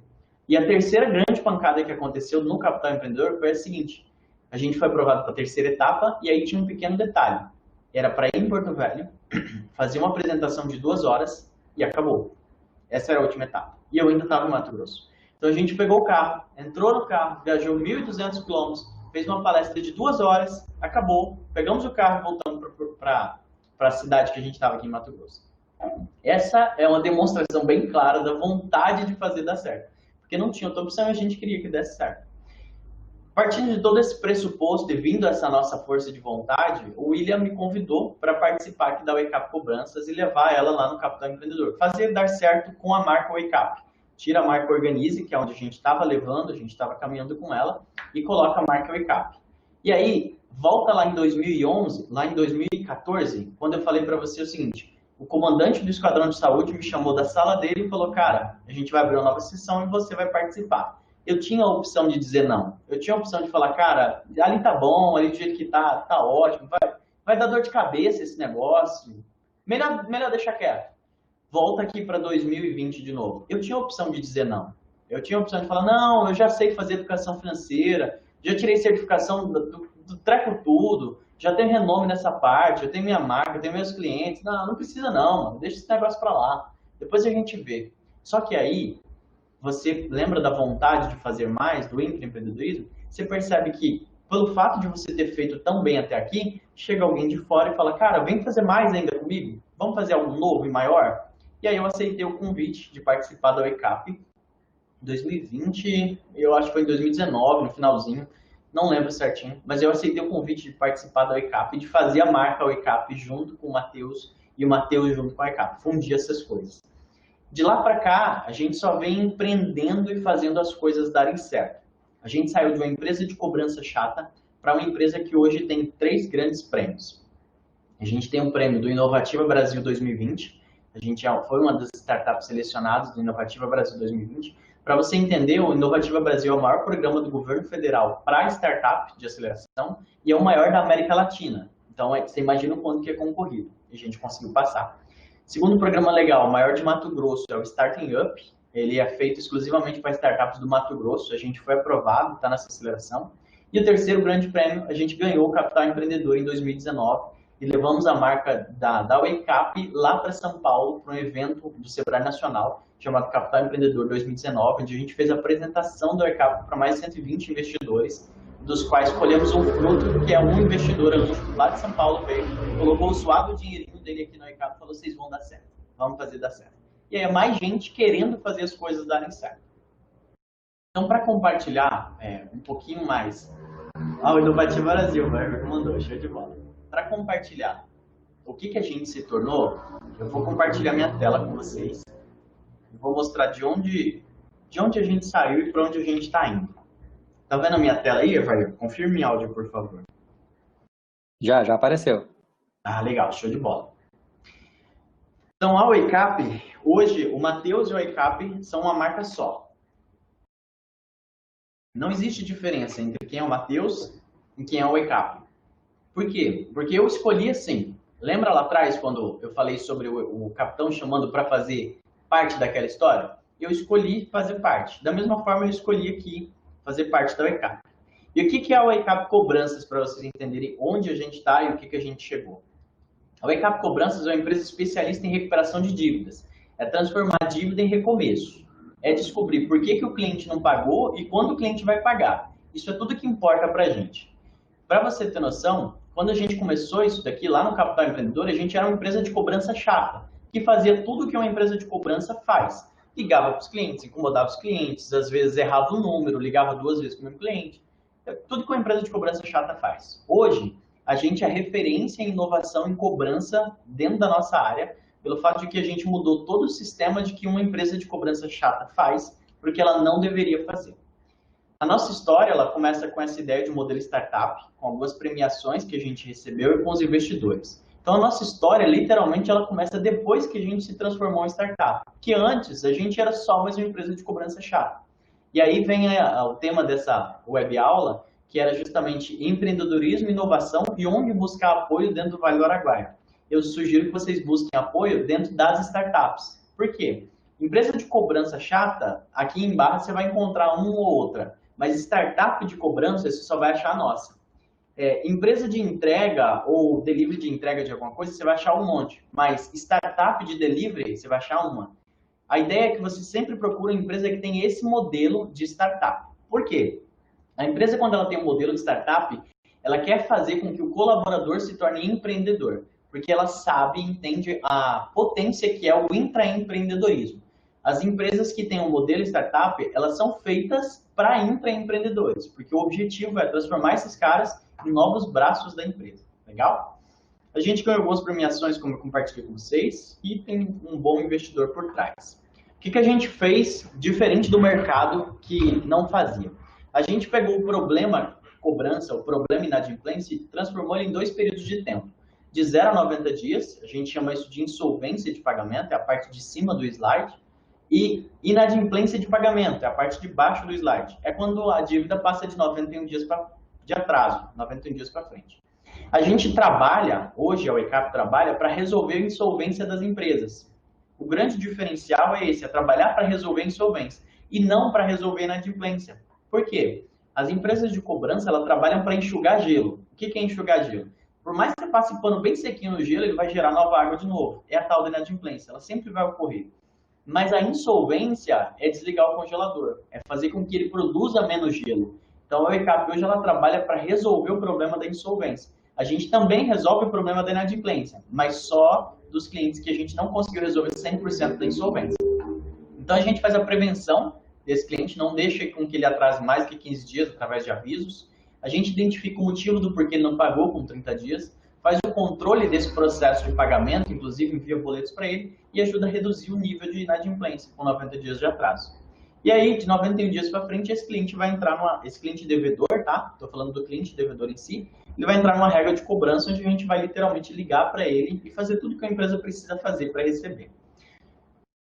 E a terceira grande pancada que aconteceu no Capital Empreendedor foi a seguinte: a gente foi aprovado para a terceira etapa e aí tinha um pequeno detalhe. Era para ir em Porto Velho, fazer uma apresentação de 2 horas e acabou. Essa era a última etapa. E eu ainda estava em Mato Grosso. Então a gente pegou o carro, entrou no carro, viajou 1.200 quilômetros, fez uma palestra de 2 horas, acabou, pegamos o carro e voltamos para a cidade que a gente estava aqui em Mato Grosso. Essa é uma demonstração bem clara da vontade de fazer dar certo. Porque não tinha outra opção e a gente queria que desse certo. Partindo de todo esse pressuposto e vindo essa nossa força de vontade, o William me convidou para participar aqui da Wake Up Cobranças e levar ela lá no Capital Empreendedor. Fazer dar certo com a marca Wake Up. Tira a marca Organize, que é onde a gente estava levando, a gente estava caminhando com ela, e coloca a marca Wake Up. E aí, volta lá em 2011, lá em 2014, quando eu falei para você o seguinte: o comandante do Esquadrão de Saúde me chamou da sala dele e falou: cara, a gente vai abrir uma nova sessão e você vai participar. Eu tinha a opção de dizer não. Eu tinha a opção de falar: cara, ali tá bom, ali do jeito que tá ótimo, vai dar dor de cabeça esse negócio. Melhor deixar quieto. Volta aqui para 2020 de novo. Eu tinha a opção de dizer não. Eu tinha a opção de falar: não, eu já sei fazer educação financeira, já tirei certificação do treco tudo, já tenho renome nessa parte, eu tenho minha marca, eu tenho meus clientes. Não precisa não, mano. Deixa esse negócio para lá. Depois a gente vê. Só que aí, você lembra da vontade de fazer mais, do empreendedorismo? Você percebe que, pelo fato de você ter feito tão bem até aqui, chega alguém de fora e fala: cara, vem fazer mais ainda comigo? Vamos fazer algo novo e maior? E aí eu aceitei o convite de participar da Wake Up em 2020, eu acho que foi em 2019, no finalzinho. Não lembro certinho, mas eu aceitei o convite de participar da Wake Up e de fazer a marca Wake Up junto com o Matheus e o Matheus junto com a Wake Up. Fundir essas coisas. De lá para cá, a gente só vem empreendendo e fazendo as coisas darem certo. A gente saiu de uma empresa de cobrança chata para uma empresa que hoje tem 3 grandes prêmios. A gente tem o prêmio do Inovativa Brasil 2020. A gente foi uma das startups selecionadas do Inovativa Brasil 2020. Para você entender, o Inovativa Brasil é o maior programa do governo federal para startup de aceleração e é o maior da América Latina. Então, você imagina o quanto que é concorrido. E a gente conseguiu passar. Segundo programa legal, o maior de Mato Grosso, é o Starting Up. Ele é feito exclusivamente para startups do Mato Grosso. A gente foi aprovado, está nessa aceleração. E o terceiro grande prêmio, a gente ganhou o Capital Empreendedor em 2019 e levamos a marca da Wake Up lá para São Paulo, para um evento do Sebrae Nacional, chamado Capital Empreendedor 2019, onde a gente fez a apresentação da Wake Up para mais de 120 investidores. dos quais colhemos um fruto, que é um investidor anjo lá de São Paulo veio, colocou o suado dinheirinho dele aqui no ICAP e falou, vocês vão dar certo, vamos fazer dar certo. E aí é mais gente querendo fazer as coisas darem certo. Então, para compartilhar um pouquinho mais... o Inovativo Brasil, o Herbert mandou, show de bola. Para compartilhar o que a gente se tornou, eu vou compartilhar minha tela com vocês. Vou mostrar de onde a gente saiu e para onde a gente está indo. Tá vendo a minha tela aí, Evair? Confirme em áudio, por favor. Já apareceu. Ah, legal, show de bola. Então, a Wake hoje, o Matheus e o Wake são uma marca só. Não existe diferença entre quem é o Matheus e quem é o Wake. Por quê? Porque eu escolhi assim. Lembra lá atrás, quando eu falei sobre o capitão chamando para fazer parte daquela história? Eu escolhi fazer parte. Da mesma forma, eu escolhi aqui fazer parte da Wake. E o que é a Wake Cobranças, para vocês entenderem onde a gente está e o que a gente chegou? A Wake Cobranças é uma empresa especialista em recuperação de dívidas. É transformar a dívida em recomeço. É descobrir por que o cliente não pagou e quando o cliente vai pagar. Isso é tudo que importa para a gente. Para você ter noção, quando a gente começou isso daqui, lá no Capital Empreendedor, a gente era uma empresa de cobrança chata, que fazia tudo que uma empresa de cobrança faz. Ligava para os clientes, incomodava os clientes, às vezes errava o número, ligava 2 vezes com o mesmo cliente. Tudo que uma empresa de cobrança chata faz. Hoje, a gente é referência em inovação em cobrança dentro da nossa área, pelo fato de que a gente mudou todo o sistema de que uma empresa de cobrança chata faz, porque ela não deveria fazer. A nossa história, ela começa com essa ideia de modelo startup, com algumas premiações que a gente recebeu e com os investidores. Então, a nossa história, literalmente, ela começa depois que a gente se transformou em startup. Que antes, a gente era só mais uma empresa de cobrança chata. E aí vem o tema dessa web aula, que era justamente empreendedorismo, inovação e onde buscar apoio dentro do Vale do Araguaia. Eu sugiro que vocês busquem apoio dentro das startups. Por quê? Empresa de cobrança chata, aqui em Barra você vai encontrar uma ou outra. Mas startup de cobrança, você só vai achar a nossa. Empresa de entrega ou delivery de entrega de alguma coisa, você vai achar um monte. Mas startup de delivery, você vai achar uma. A ideia é que você sempre procura uma empresa que tem esse modelo de startup. Por quê? A empresa, quando ela tem um modelo de startup, ela quer fazer com que o colaborador se torne empreendedor. Porque ela sabe e entende a potência que é o intraempreendedorismo. As empresas que têm um modelo startup, elas são feitas para intraempreendedores, porque o objetivo é transformar esses caras em novos braços da empresa. Legal? A gente ganhou algumas premiações, como eu compartilhei com vocês, e tem um bom investidor por trás. O que a gente fez diferente do mercado que não fazia? A gente pegou o problema cobrança, o problema inadimplência, e transformou ele em 2 períodos de tempo. De 0 a 90 dias, a gente chama isso de insolvência de pagamento, é a parte de cima do slide, e inadimplência de pagamento, é a parte de baixo do slide. É quando a dívida passa de 91 dias de atraso, 91 dias para frente. A gente trabalha, hoje a Wake trabalha para resolver a insolvência das empresas. O grande diferencial é esse, é trabalhar para resolver a insolvência e não para resolver a inadimplência. Por quê? As empresas de cobrança, elas trabalham para enxugar gelo. O que é enxugar gelo? Por mais que você passe pano bem sequinho no gelo, ele vai gerar nova água de novo. É a tal da inadimplência, ela sempre vai ocorrer. Mas a insolvência é desligar o congelador, é fazer com que ele produza menos gelo. Então a Wake hoje ela trabalha para resolver o problema da insolvência. A gente também resolve o problema da inadimplência, mas só dos clientes que a gente não conseguiu resolver 100% da insolvência. Então a gente faz a prevenção desse cliente, não deixa com que ele atrase mais que 15 dias através de avisos. A gente identifica o motivo do porquê ele não pagou com 30 dias, faz o controle desse processo de pagamento, inclusive envia boletos para ele e ajuda a reduzir o nível de inadimplência com 90 dias de atraso. E aí, de 91 dias para frente, esse cliente vai entrar esse cliente devedor, tá? Estou falando do cliente devedor em si, ele vai entrar numa regra de cobrança onde a gente vai literalmente ligar para ele e fazer tudo que a empresa precisa fazer para receber.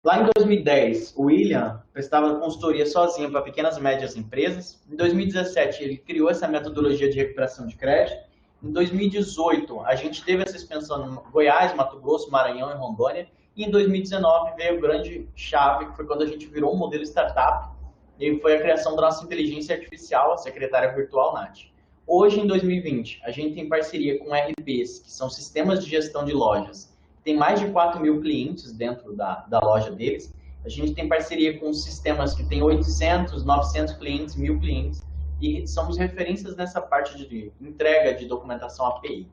Lá em 2010, o William prestava consultoria sozinho para pequenas e médias empresas. Em 2017, ele criou essa metodologia de recuperação de crédito. Em 2018, a gente teve essa expansão em Goiás, Mato Grosso, Maranhão e Rondônia. E em 2019 veio o grande chave, que foi quando a gente virou um modelo startup. E foi a criação da nossa inteligência artificial, a secretária virtual Nath. Hoje, em 2020, a gente tem parceria com RPs, que são sistemas de gestão de lojas. Tem mais de 4 mil clientes dentro da loja deles. A gente tem parceria com sistemas que tem 800, 900 clientes, 1.000 clientes. e somos referências nessa parte de entrega de documentação API.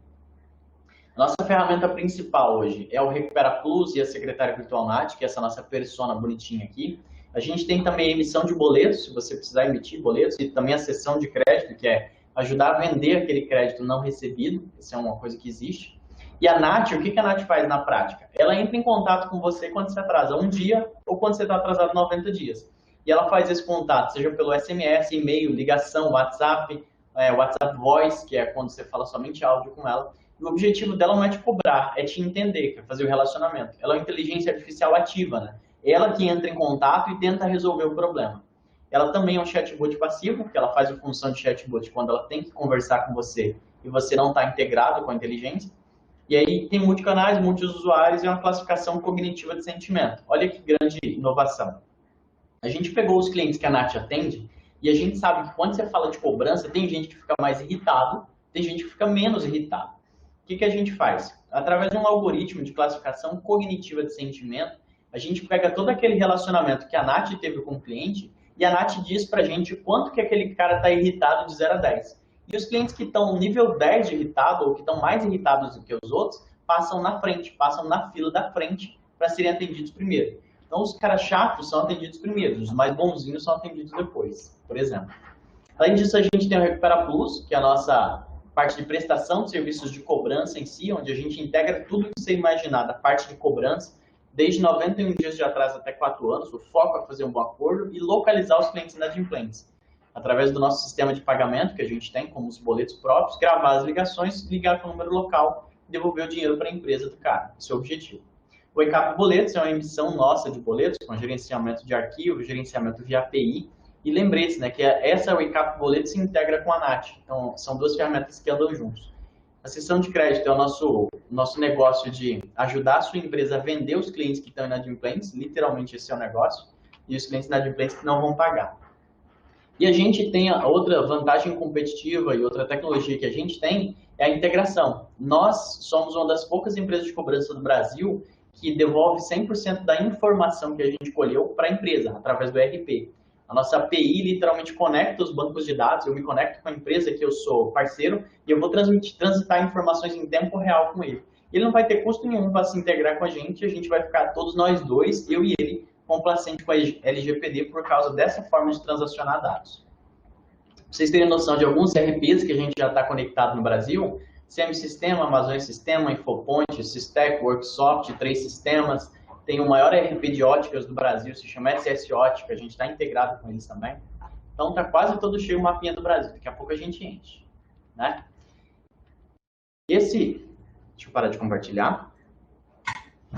A nossa ferramenta principal hoje é o Recupera Plus e a Secretária Virtual NAT, que é essa nossa persona bonitinha aqui. A gente tem também a emissão de boletos, se você precisar emitir boletos, e também a cessão de crédito, que é ajudar a vender aquele crédito não recebido, isso é uma coisa que existe. E a NAT, o que a NAT faz na prática? Ela entra em contato com você quando você atrasa um dia ou quando você está atrasado 90 dias. E ela faz esse contato, seja pelo SMS, e-mail, ligação, WhatsApp, WhatsApp Voice, que é quando você fala somente áudio com ela. E o objetivo dela não é te cobrar, é te entender, é fazer o relacionamento. Ela é uma inteligência artificial ativa, né? Ela que entra em contato e tenta resolver o problema. Ela também é um chatbot passivo, que ela faz a função de chatbot quando ela tem que conversar com você e você não está integrado com a inteligência. E aí tem multicanais, muitos usuários e uma classificação cognitiva de sentimento. Olha que grande inovação. A gente pegou os clientes que a Nath atende e a gente sabe que quando você fala de cobrança, tem gente que fica mais irritado, tem gente que fica menos irritado. O que a gente faz? Através de um algoritmo de classificação cognitiva de sentimento, a gente pega todo aquele relacionamento que a Nath teve com o cliente e a Nath diz pra gente quanto que aquele cara está irritado de 0 a 10. E os clientes que estão no nível 10 de irritado, ou que estão mais irritados do que os outros, passam na frente, passam na fila da frente para serem atendidos primeiro. Então, os caras chatos são atendidos primeiro, os mais bonzinhos são atendidos depois, por exemplo. Além disso, a gente tem o Recupera Plus, que é a nossa parte de prestação de serviços de cobrança em si, onde a gente integra tudo que você imaginar da parte de cobrança, desde 91 dias de atraso até 4 anos, o foco é fazer um bom acordo e localizar os clientes inadimplentes. Através do nosso sistema de pagamento que a gente tem, como os boletos próprios, gravar as ligações, ligar com o número local e devolver o dinheiro para a empresa do cara. Esse é o objetivo. O ECAP Boletos é uma emissão nossa de boletos, com gerenciamento de arquivo, gerenciamento via API, e lembrete, né, que essa ECAP Boletos se integra com a NAT. Então, são duas ferramentas que andam juntos. A cessão de crédito é o nosso negócio de ajudar a sua empresa a vender os clientes que estão inadimplentes, literalmente esse é o negócio, e os clientes inadimplentes que não vão pagar. E a gente tem a outra vantagem competitiva e outra tecnologia que a gente tem é a integração. Nós somos uma das poucas empresas de cobrança do Brasil que devolve 100% da informação que a gente colheu para a empresa, através do ERP. A nossa API literalmente conecta os bancos de dados, eu me conecto com a empresa que eu sou parceiro e eu vou transitar informações em tempo real com ele. Ele não vai ter custo nenhum para se integrar com a gente vai ficar todos nós dois, eu e ele, complacente com a LGPD por causa dessa forma de transacionar dados. Pra vocês terem noção de alguns ERPs que a gente já está conectado no Brasil, CM Sistema, Amazon Sistema, Infoponte, Sistec, Worksoft, 3 Sistemas, tem o maior ERP de óticas do Brasil, se chama SS Ótica, a gente está integrado com eles também. Então está quase todo cheio o mapinha do Brasil, daqui a pouco a gente enche. Né? Deixa eu parar de compartilhar.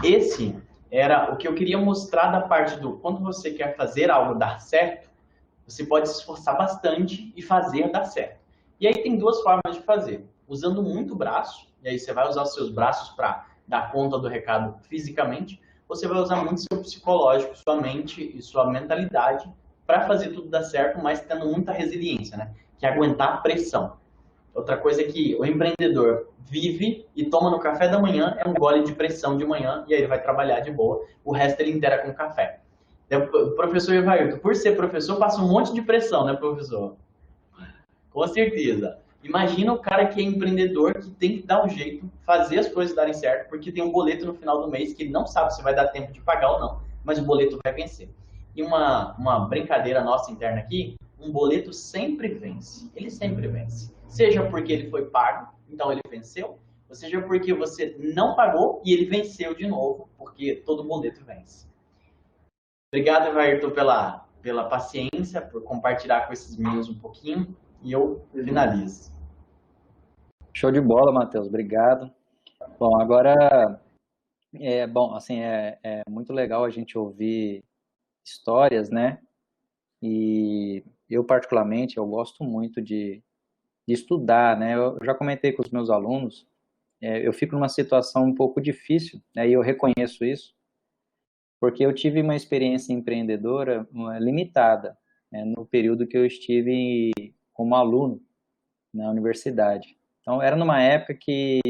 Esse era o que eu queria mostrar da parte do quando você quer fazer algo dar certo, você pode se esforçar bastante e fazer dar certo. E aí tem duas formas de fazer. Usando muito braço, e aí você vai usar os seus braços para dar conta do recado fisicamente, você vai usar muito seu psicológico, sua mente e sua mentalidade para fazer tudo dar certo, mas tendo muita resiliência, né? Que é aguentar a pressão. Outra coisa é que o empreendedor vive e toma no café da manhã é um gole de pressão de manhã e aí ele vai trabalhar de boa, o resto ele inteira com café. O professor Evailton, por ser professor, passa um monte de pressão, né, professor? Com certeza. Imagina o cara que é empreendedor, que tem que dar um jeito, fazer as coisas darem certo, porque tem um boleto no final do mês que ele não sabe se vai dar tempo de pagar ou não, mas o boleto vai vencer. E uma brincadeira nossa interna aqui, um boleto sempre vence. Ele sempre vence. Seja porque ele foi pago, então ele venceu, ou seja porque você não pagou e ele venceu de novo, porque todo boleto vence. Obrigado, Everton, pela paciência, por compartilhar com esses meninos um pouquinho, e eu finalizo. Show de bola, Matheus, obrigado. Bom, agora, é muito legal a gente ouvir histórias, né? E eu, particularmente, eu gosto muito de estudar, né? Eu já comentei com os meus alunos, eu fico numa situação um pouco difícil, né? E eu reconheço isso, porque eu tive uma experiência empreendedora limitada, né? No período que eu estive como aluno na universidade. Então, era numa época que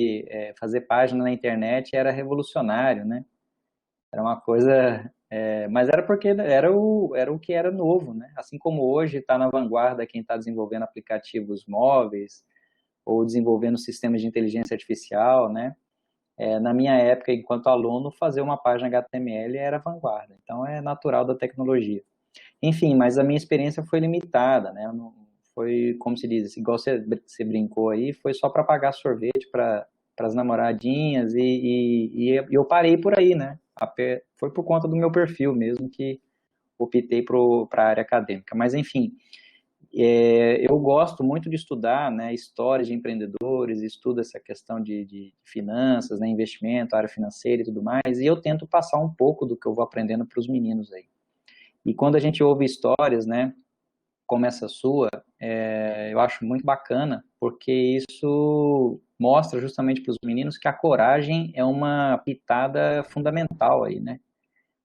fazer página na internet era revolucionário, né? Era uma coisa Mas era porque era o que era novo, né? Assim como hoje está na vanguarda quem está desenvolvendo aplicativos móveis ou desenvolvendo sistemas de inteligência artificial, né? Na minha época, enquanto aluno, fazer uma página HTML era vanguarda. Então, é natural da tecnologia. Enfim, mas a minha experiência foi limitada, né? Foi, como se diz, igual você brincou aí, foi só para pagar sorvete para as namoradinhas e eu parei por aí, né? Foi por conta do meu perfil mesmo que optei para a área acadêmica. Mas, enfim, eu gosto muito de estudar, né, histórias de empreendedores, estudo essa questão de finanças, né, investimento, área financeira e tudo mais, e eu tento passar um pouco do que eu vou aprendendo para os meninos aí. E quando a gente ouve histórias, né, como essa sua, eu acho muito bacana, porque isso mostra justamente para os meninos que a coragem é uma pitada fundamental aí, né,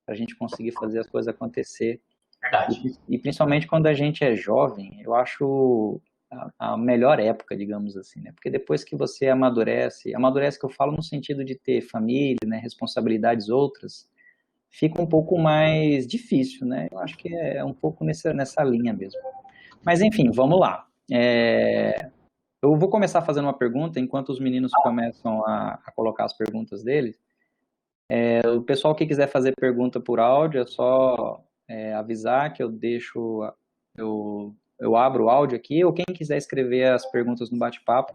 para a gente conseguir fazer as coisas acontecer. Verdade. E principalmente quando a gente é jovem, eu acho a melhor época, digamos assim, né? Porque depois que você amadurece que eu falo no sentido de ter família, né, responsabilidades outras, fica um pouco mais difícil, né? Eu acho que é um pouco nessa linha mesmo. Mas enfim, vamos lá. Eu vou começar fazendo uma pergunta, enquanto os meninos começam a colocar as perguntas deles. O pessoal que quiser fazer pergunta por áudio, é só avisar que eu abro o áudio aqui, ou quem quiser escrever as perguntas no bate-papo,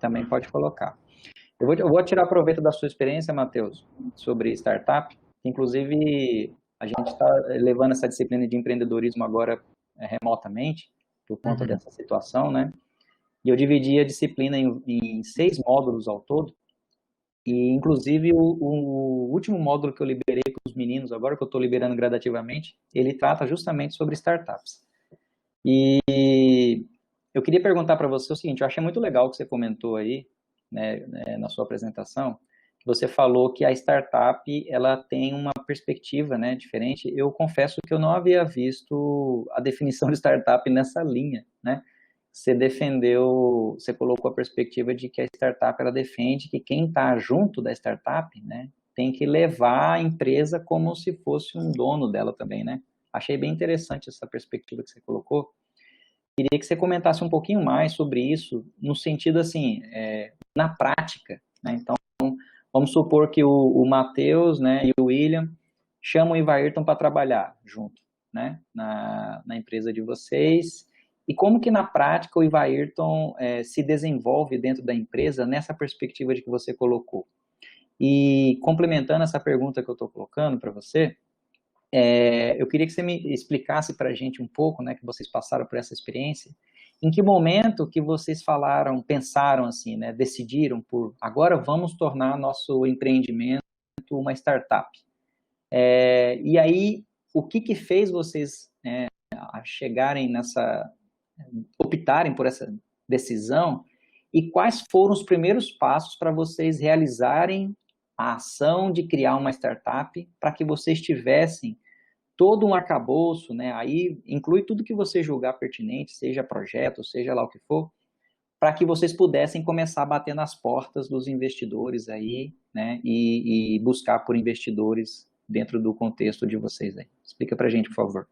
também pode colocar. Eu vou tirar proveito da sua experiência, Matheus, sobre startup. Inclusive, a gente está levando essa disciplina de empreendedorismo agora remotamente, por conta dessa situação, né? E eu dividi a disciplina em 6 módulos ao todo. E, inclusive, o último módulo que eu liberei para os meninos, agora que eu estou liberando gradativamente, ele trata justamente sobre startups. E eu queria perguntar para você o seguinte, eu achei muito legal o que você comentou aí, né, na sua apresentação, que você falou que a startup, ela tem uma perspectiva, né, diferente. Eu confesso que eu não havia visto a definição de startup nessa linha, né? Você colocou a perspectiva de que a startup, ela defende que quem está junto da startup, né, tem que levar a empresa como se fosse um dono dela também, né? Achei bem interessante essa perspectiva que você colocou. Queria que você comentasse um pouquinho mais sobre isso, no sentido assim, na prática, né? Então, vamos supor que o Matheus, né, e o William chamam o Ivairton para trabalhar junto, né, na empresa de vocês. E como que na prática o Ivairton se desenvolve dentro da empresa nessa perspectiva de que você colocou? E complementando essa pergunta que eu estou colocando para você, eu queria que você me explicasse para a gente um pouco, né, que vocês passaram por essa experiência, em que momento que vocês pensaram assim, né, decidiram por agora vamos tornar nosso empreendimento uma startup. E aí, o que fez vocês chegarem optarem por essa decisão e quais foram os primeiros passos para vocês realizarem a ação de criar uma startup para que vocês tivessem todo um arcabouço, né? Aí inclui tudo que você julgar pertinente, seja projeto, seja lá o que for, para que vocês pudessem começar a bater nas portas dos investidores aí, né? E buscar por investidores dentro do contexto de vocês aí. Explica para a gente, por favor.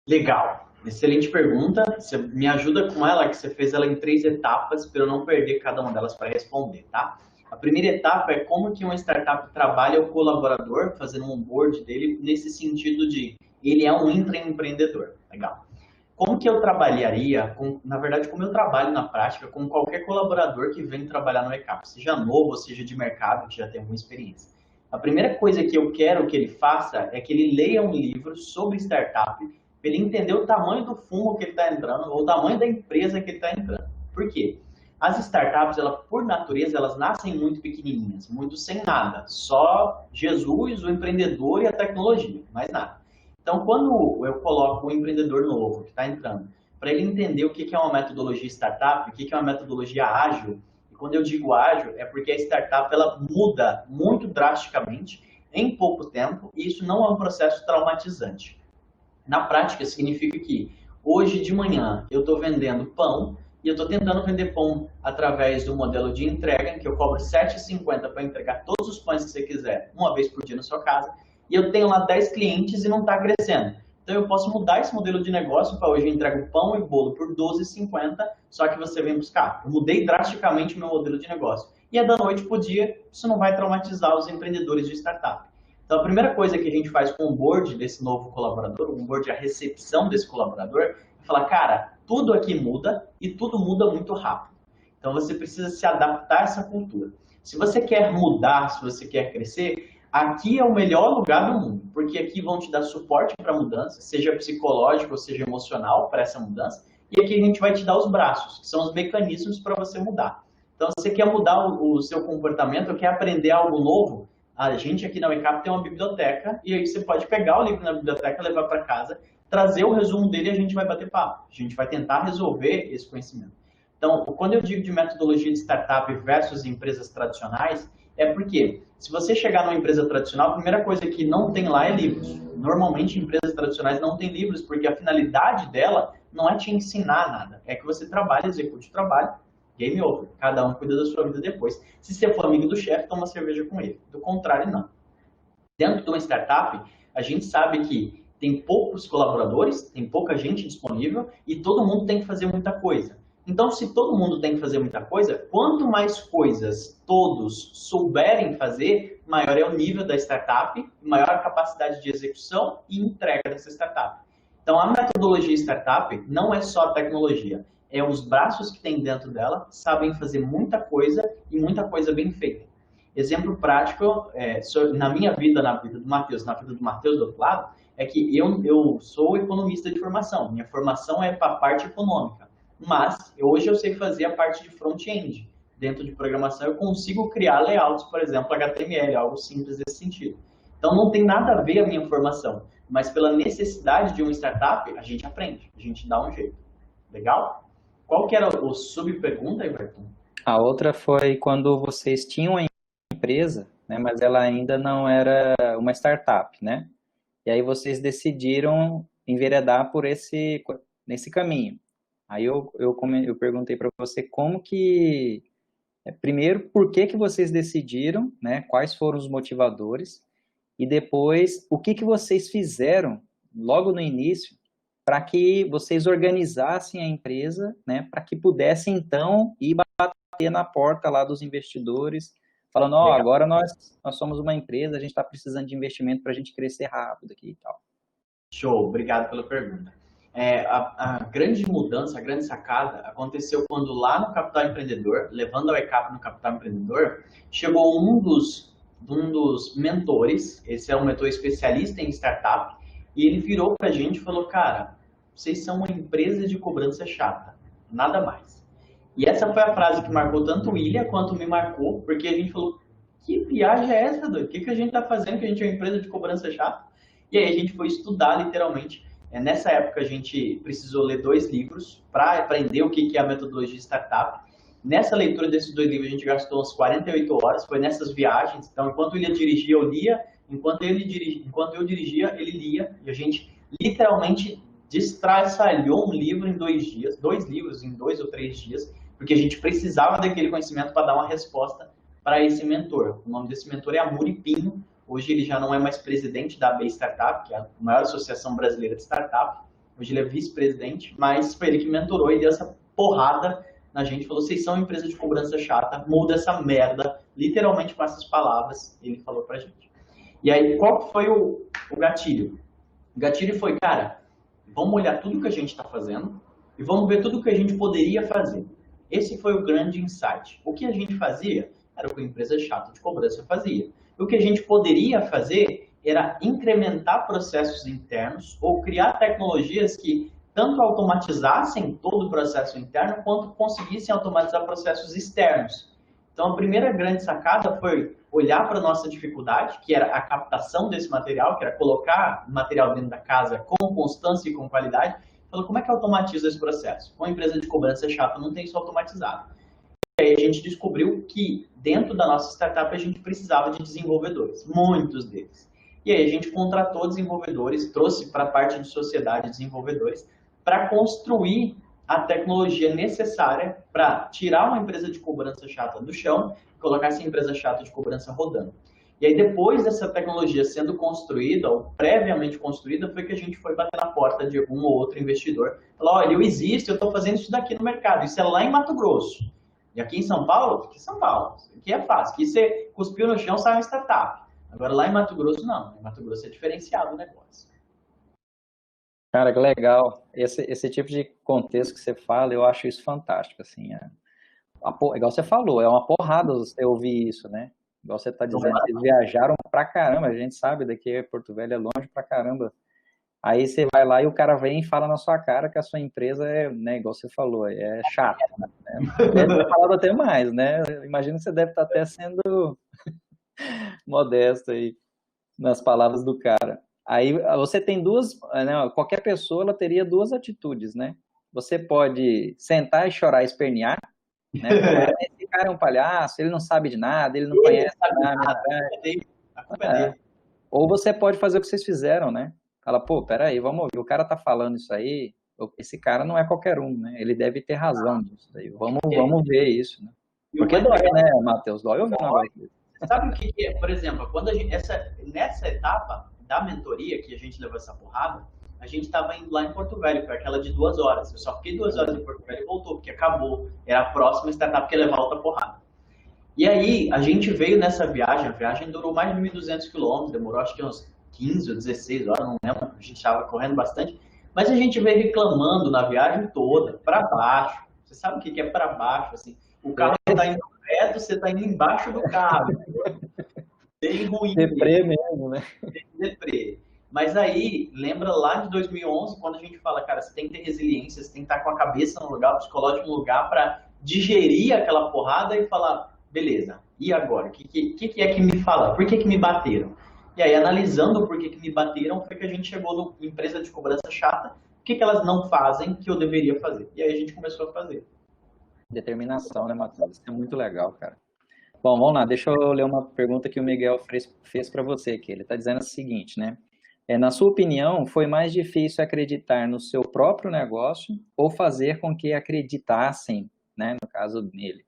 Legal. Excelente pergunta. Você me ajuda com ela, que você fez ela em 3 etapas, para eu não perder cada uma delas para responder, tá? A primeira etapa é como que uma startup trabalha o colaborador, fazendo um onboard dele, nesse sentido de ele é um intraempreendedor. Legal. Como que eu trabalharia, na verdade, como eu trabalho na prática com qualquer colaborador que vem trabalhar no ECAP, seja novo ou seja de mercado, que já tem alguma experiência. A primeira coisa que eu quero que ele faça é que ele leia um livro sobre startup, para ele entender o tamanho do fumo que ele está entrando, ou o tamanho da empresa que ele está entrando. Por quê? As startups, por natureza, elas nascem muito pequenininhas, muito sem nada. Só Jesus, o empreendedor e a tecnologia, mais nada. Então, quando eu coloco o empreendedor novo que está entrando, para ele entender o que é uma metodologia startup, o que é uma metodologia ágil, e quando eu digo ágil, é porque a startup ela muda muito drasticamente em pouco tempo, e isso não é um processo traumatizante. Na prática, significa que hoje de manhã eu estou vendendo pão e eu estou tentando vender pão através do modelo de entrega, em que eu cobro R$ 7,50 para entregar todos os pães que você quiser, uma vez por dia na sua casa. e eu tenho lá 10 clientes e não está crescendo. Então eu posso mudar esse modelo de negócio para hoje eu entrego pão e bolo por 12,50, só que você vem buscar. Eu mudei drasticamente o meu modelo de negócio. E é da noite para o dia, isso não vai traumatizar os empreendedores de startup. Então a primeira coisa que a gente faz com o onboard desse novo colaborador, o onboard é a recepção desse colaborador, é falar, cara, tudo aqui muda e tudo muda muito rápido. Então você precisa se adaptar a essa cultura. Se você quer mudar, se você quer crescer, aqui é o melhor lugar do mundo, porque aqui vão te dar suporte para a mudança, seja psicológico ou seja emocional para essa mudança, e aqui a gente vai te dar os braços, que são os mecanismos para você mudar. Então, se você quer mudar o seu comportamento, quer aprender algo novo, a gente aqui na Wake tem uma biblioteca, e aí você pode pegar o livro na biblioteca, levar para casa, trazer o resumo dele e a gente vai bater papo. A gente vai tentar resolver esse conhecimento. Então, quando eu digo de metodologia de startup versus empresas tradicionais, é porque se você chegar numa empresa tradicional, a primeira coisa que não tem lá é livros. Normalmente, empresas tradicionais não têm livros, porque a finalidade dela não é te ensinar nada. É que você trabalhe, execute o trabalho, game over. Cada um cuida da sua vida depois. Se você for amigo do chefe, toma cerveja com ele. Do contrário, não. Dentro de uma startup, a gente sabe que tem poucos colaboradores, tem pouca gente disponível e todo mundo tem que fazer muita coisa. Então, se todo mundo tem que fazer muita coisa, quanto mais coisas todos souberem fazer, maior é o nível da startup, maior a capacidade de execução e entrega dessa startup. Então, a metodologia startup não é só a tecnologia, é os braços que tem dentro dela, sabem fazer muita coisa e muita coisa bem feita. Exemplo prático, na minha vida, na vida do Matheus, na vida do Matheus do outro lado, é que eu sou economista de formação, minha formação é para a parte econômica. Mas hoje eu sei fazer a parte de front-end. Dentro de programação eu consigo criar layouts, por exemplo, HTML, algo simples nesse sentido. Então não tem nada a ver a minha formação, mas pela necessidade de uma startup, a gente aprende, a gente dá um jeito. Legal? Qual que era o sub-pergunta, Everton? A outra foi quando vocês tinham a empresa, né, mas ela ainda não era uma startup, né? E aí vocês decidiram enveredar por nesse caminho. Aí eu perguntei para você como que... Primeiro, por que que vocês decidiram, né? Quais foram os motivadores? E depois, o que que vocês fizeram logo no início para que vocês organizassem a empresa, né? Para que pudessem, então, ir bater na porta lá dos investidores, falando, ó, agora nós somos uma empresa, a gente está precisando de investimento para a gente crescer rápido aqui e tal. Show, obrigado pela pergunta. A grande mudança, a grande sacada aconteceu quando lá no Capital Empreendedor, levando a ECAP no Capital Empreendedor, chegou um dos mentores, esse é um mentor especialista em startup, e ele virou pra gente e falou, cara, vocês são uma empresa de cobrança chata, nada mais. E essa foi a frase que marcou tanto o William quanto me marcou, porque a gente falou, que viagem é essa, doido? O que a gente tá fazendo que a gente é uma empresa de cobrança chata? E aí a gente foi estudar literalmente. Nessa época a gente precisou ler 2 livros para aprender o que é a metodologia startup. Nessa leitura desses 2 livros a gente gastou umas 48 horas, foi nessas viagens. Então enquanto ele dirigia eu lia, enquanto eu dirigia ele lia. E a gente literalmente destraçalhou um livro em 2 dias, 2 livros em 2 ou 3 dias, porque a gente precisava daquele conhecimento para dar uma resposta para esse mentor. O nome desse mentor é Amuri Pinho. Hoje ele já não é mais presidente da AB Startup, que é a maior associação brasileira de startup. Hoje ele é vice-presidente, mas foi ele que mentorou e deu essa porrada na gente. Falou, vocês são uma empresa de cobrança chata, muda essa merda. Literalmente com essas palavras, ele falou pra gente. E aí, qual foi o gatilho? O gatilho foi, cara, vamos olhar tudo que a gente está fazendo e vamos ver tudo que a gente poderia fazer. Esse foi o grande insight. O que a gente fazia era o que a empresa chata de cobrança fazia. O que a gente poderia fazer era incrementar processos internos ou criar tecnologias que tanto automatizassem todo o processo interno quanto conseguissem automatizar processos externos. Então, a primeira grande sacada foi olhar para a nossa dificuldade, que era a captação desse material, que era colocar material dentro da casa com constância e com qualidade. Falou, como é que automatiza esse processo? Uma empresa de cobrança chata não tem isso automatizado. E aí a gente descobriu que dentro da nossa startup a gente precisava de desenvolvedores, muitos deles. E aí a gente contratou desenvolvedores, trouxe para a parte de sociedade desenvolvedores, para construir a tecnologia necessária para tirar uma empresa de cobrança chata do chão e colocar essa empresa chata de cobrança rodando. E aí, depois dessa tecnologia sendo construída, ou previamente construída, foi que a gente foi bater na porta de um ou outro investidor. Falou, olha, eu existo, eu estou fazendo isso daqui no mercado. Isso é lá em Mato Grosso. E aqui em São Paulo? Aqui em São Paulo. Aqui é fácil. Aqui você cuspiu no chão, sai uma startup. Agora, lá em Mato Grosso, não. Em Mato Grosso é diferenciado o negócio. Cara, que legal. Esse tipo de contexto que você fala, eu acho isso fantástico, assim. Igual você falou, é uma porrada você ouvir isso, né? Igual você está dizendo, eles viajaram pra caramba, a gente sabe, daqui Porto Velho é longe pra caramba. Aí você vai lá e o cara vem e fala na sua cara que a sua empresa é, né, igual você falou, é chata, né? Deve ter falado até mais, né? Imagino que você deve estar até sendo modesto aí nas palavras do cara. Aí você tem duas, né, qualquer pessoa ela teria duas atitudes, né? Você pode sentar e chorar e espernear, né? Falar, esse cara é um palhaço, ele não sabe de nada, ele não conhece nada. A culpa é dele. Ou você pode fazer o que vocês fizeram, né? Fala, pô, peraí, vamos ouvir, o cara tá falando isso aí, esse cara não é qualquer um, né? Ele deve ter razão nisso aí. Vamos ver isso, né? Porque dói, né, Matheus? Dói ouvir um negócio desse. Sabe o que é? Por exemplo, quando nessa etapa da mentoria que a gente levou essa porrada, a gente estava indo lá em Porto Velho, para aquela de 2 horas. Eu só fiquei 2 horas em Porto Velho e voltou, porque acabou. Era a próxima startup que ia levar outra porrada. E aí, a gente veio nessa viagem, a viagem durou mais de 1.200 quilômetros, demorou acho que uns 15 ou 16 horas, não lembro, a gente estava correndo bastante, mas a gente veio reclamando na viagem toda, para baixo. Você sabe o que é para baixo? Assim, o carro está indo reto, você está indo embaixo do carro. Bem ruim. Deprê mesmo, né? Bem deprê. Mas aí, lembra lá de 2011, quando a gente fala, cara, você tem que ter resiliência, você tem que estar com a cabeça no lugar, o psicológico no lugar para digerir aquela porrada e falar, beleza, e agora? O que é que me falaram? Por que me bateram? E aí, analisando por que me bateram, foi que a gente chegou no empresa de cobrança chata, o que elas não fazem que eu deveria fazer? E aí a gente começou a fazer. Determinação, né, Matheus? Isso é muito legal, cara. Bom, vamos lá, deixa eu ler uma pergunta que o Miguel fez para você aqui. Ele está dizendo o seguinte, né? Na sua opinião, foi mais difícil acreditar no seu próprio negócio ou fazer com que acreditassem, né, no caso nele?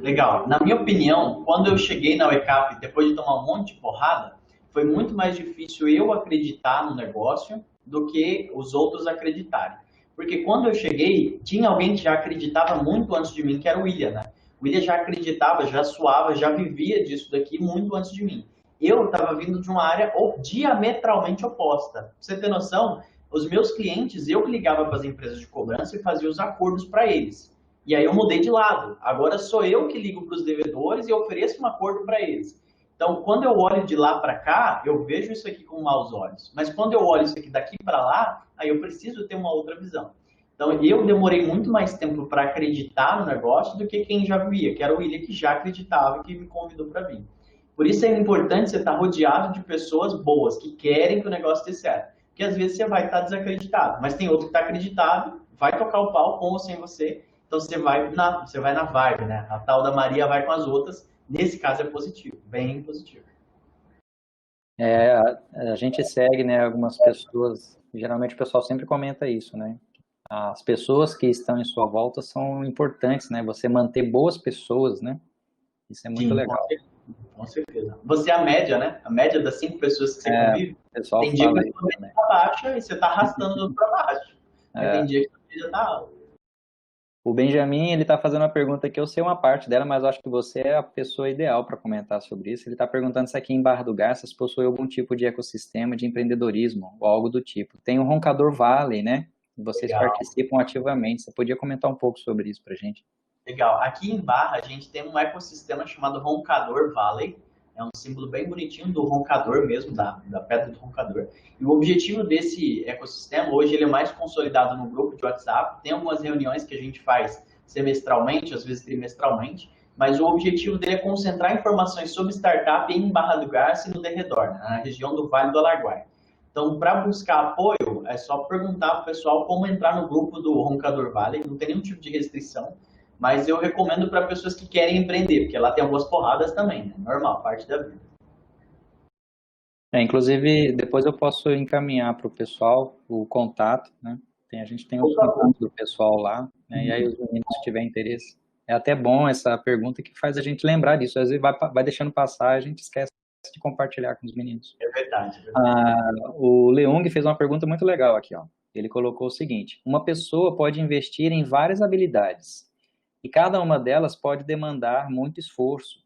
Legal. Na minha opinião, quando eu cheguei na UECAP, depois de tomar um monte de porrada, foi muito mais difícil eu acreditar no negócio do que os outros acreditarem. Porque quando eu cheguei, tinha alguém que já acreditava muito antes de mim, que era o William, né? O William já acreditava, já suava, já vivia disso daqui muito antes de mim. Eu estava vindo de uma área diametralmente oposta. Pra você ter noção, os meus clientes, eu que ligava para as empresas de cobrança e fazia os acordos para eles. E aí eu mudei de lado. Agora sou eu que ligo para os devedores e ofereço um acordo para eles. Então, quando eu olho de lá para cá, eu vejo isso aqui com maus olhos. Mas quando eu olho isso aqui daqui para lá, aí eu preciso ter uma outra visão. Então, eu demorei muito mais tempo para acreditar no negócio do que quem já via, que era o William que já acreditava e que me convidou para vir. Por isso é importante você estar rodeado de pessoas boas, que querem que o negócio dê certo. Porque às vezes você vai estar desacreditado, mas tem outro que está acreditado, vai tocar o pau com ou sem você. Então você vai na vibe, né? A tal da Maria vai com as outras. Nesse caso é positivo, bem positivo. A gente segue, né, algumas pessoas, geralmente o pessoal sempre comenta isso, né? As pessoas que estão em sua volta são importantes, né? Você manter boas pessoas, né? Isso é muito legal. Com certeza. Você é a média, né? A média das 5 pessoas que você convive. O pessoal tem dia fala que você está baixa e você está arrastando tudo para baixo. Tem dia que você já está alto. O Benjamin, ele está fazendo uma pergunta que eu sei uma parte dela, mas eu acho que você é a pessoa ideal para comentar sobre isso. Ele está perguntando se aqui em Barra do Garças possui algum tipo de ecossistema de empreendedorismo ou algo do tipo. Tem o Roncador Valley, né? Vocês participam ativamente. Você podia comentar um pouco sobre isso para a gente? Legal. Aqui em Barra, a gente tem um ecossistema chamado Roncador Valley. É um símbolo bem bonitinho do roncador mesmo, da pedra do roncador. E o objetivo desse ecossistema, hoje ele é mais consolidado no grupo de WhatsApp. Tem algumas reuniões que a gente faz semestralmente, às vezes trimestralmente. Mas o objetivo dele é concentrar informações sobre startup em Barra do Garça e no derredor, né, na região do Vale do Araguaia. Então, para buscar apoio, é só perguntar para o pessoal como entrar no grupo do Roncador Valley. Não tem nenhum tipo de restrição. Mas eu recomendo para pessoas que querem empreender, porque lá tem algumas porradas também, né? Normal, parte da vida. Inclusive, depois eu posso encaminhar para o pessoal o contato, né? A gente tem o contato do pessoal lá, né? E aí os meninos, se tiver interesse, É até bom essa pergunta que faz a gente lembrar disso. Às vezes vai deixando passar, a gente esquece de compartilhar com os meninos. É verdade, é verdade. O Leung fez uma pergunta muito legal aqui, ó. Ele colocou o seguinte: uma pessoa pode investir em várias habilidades e cada uma delas pode demandar muito esforço.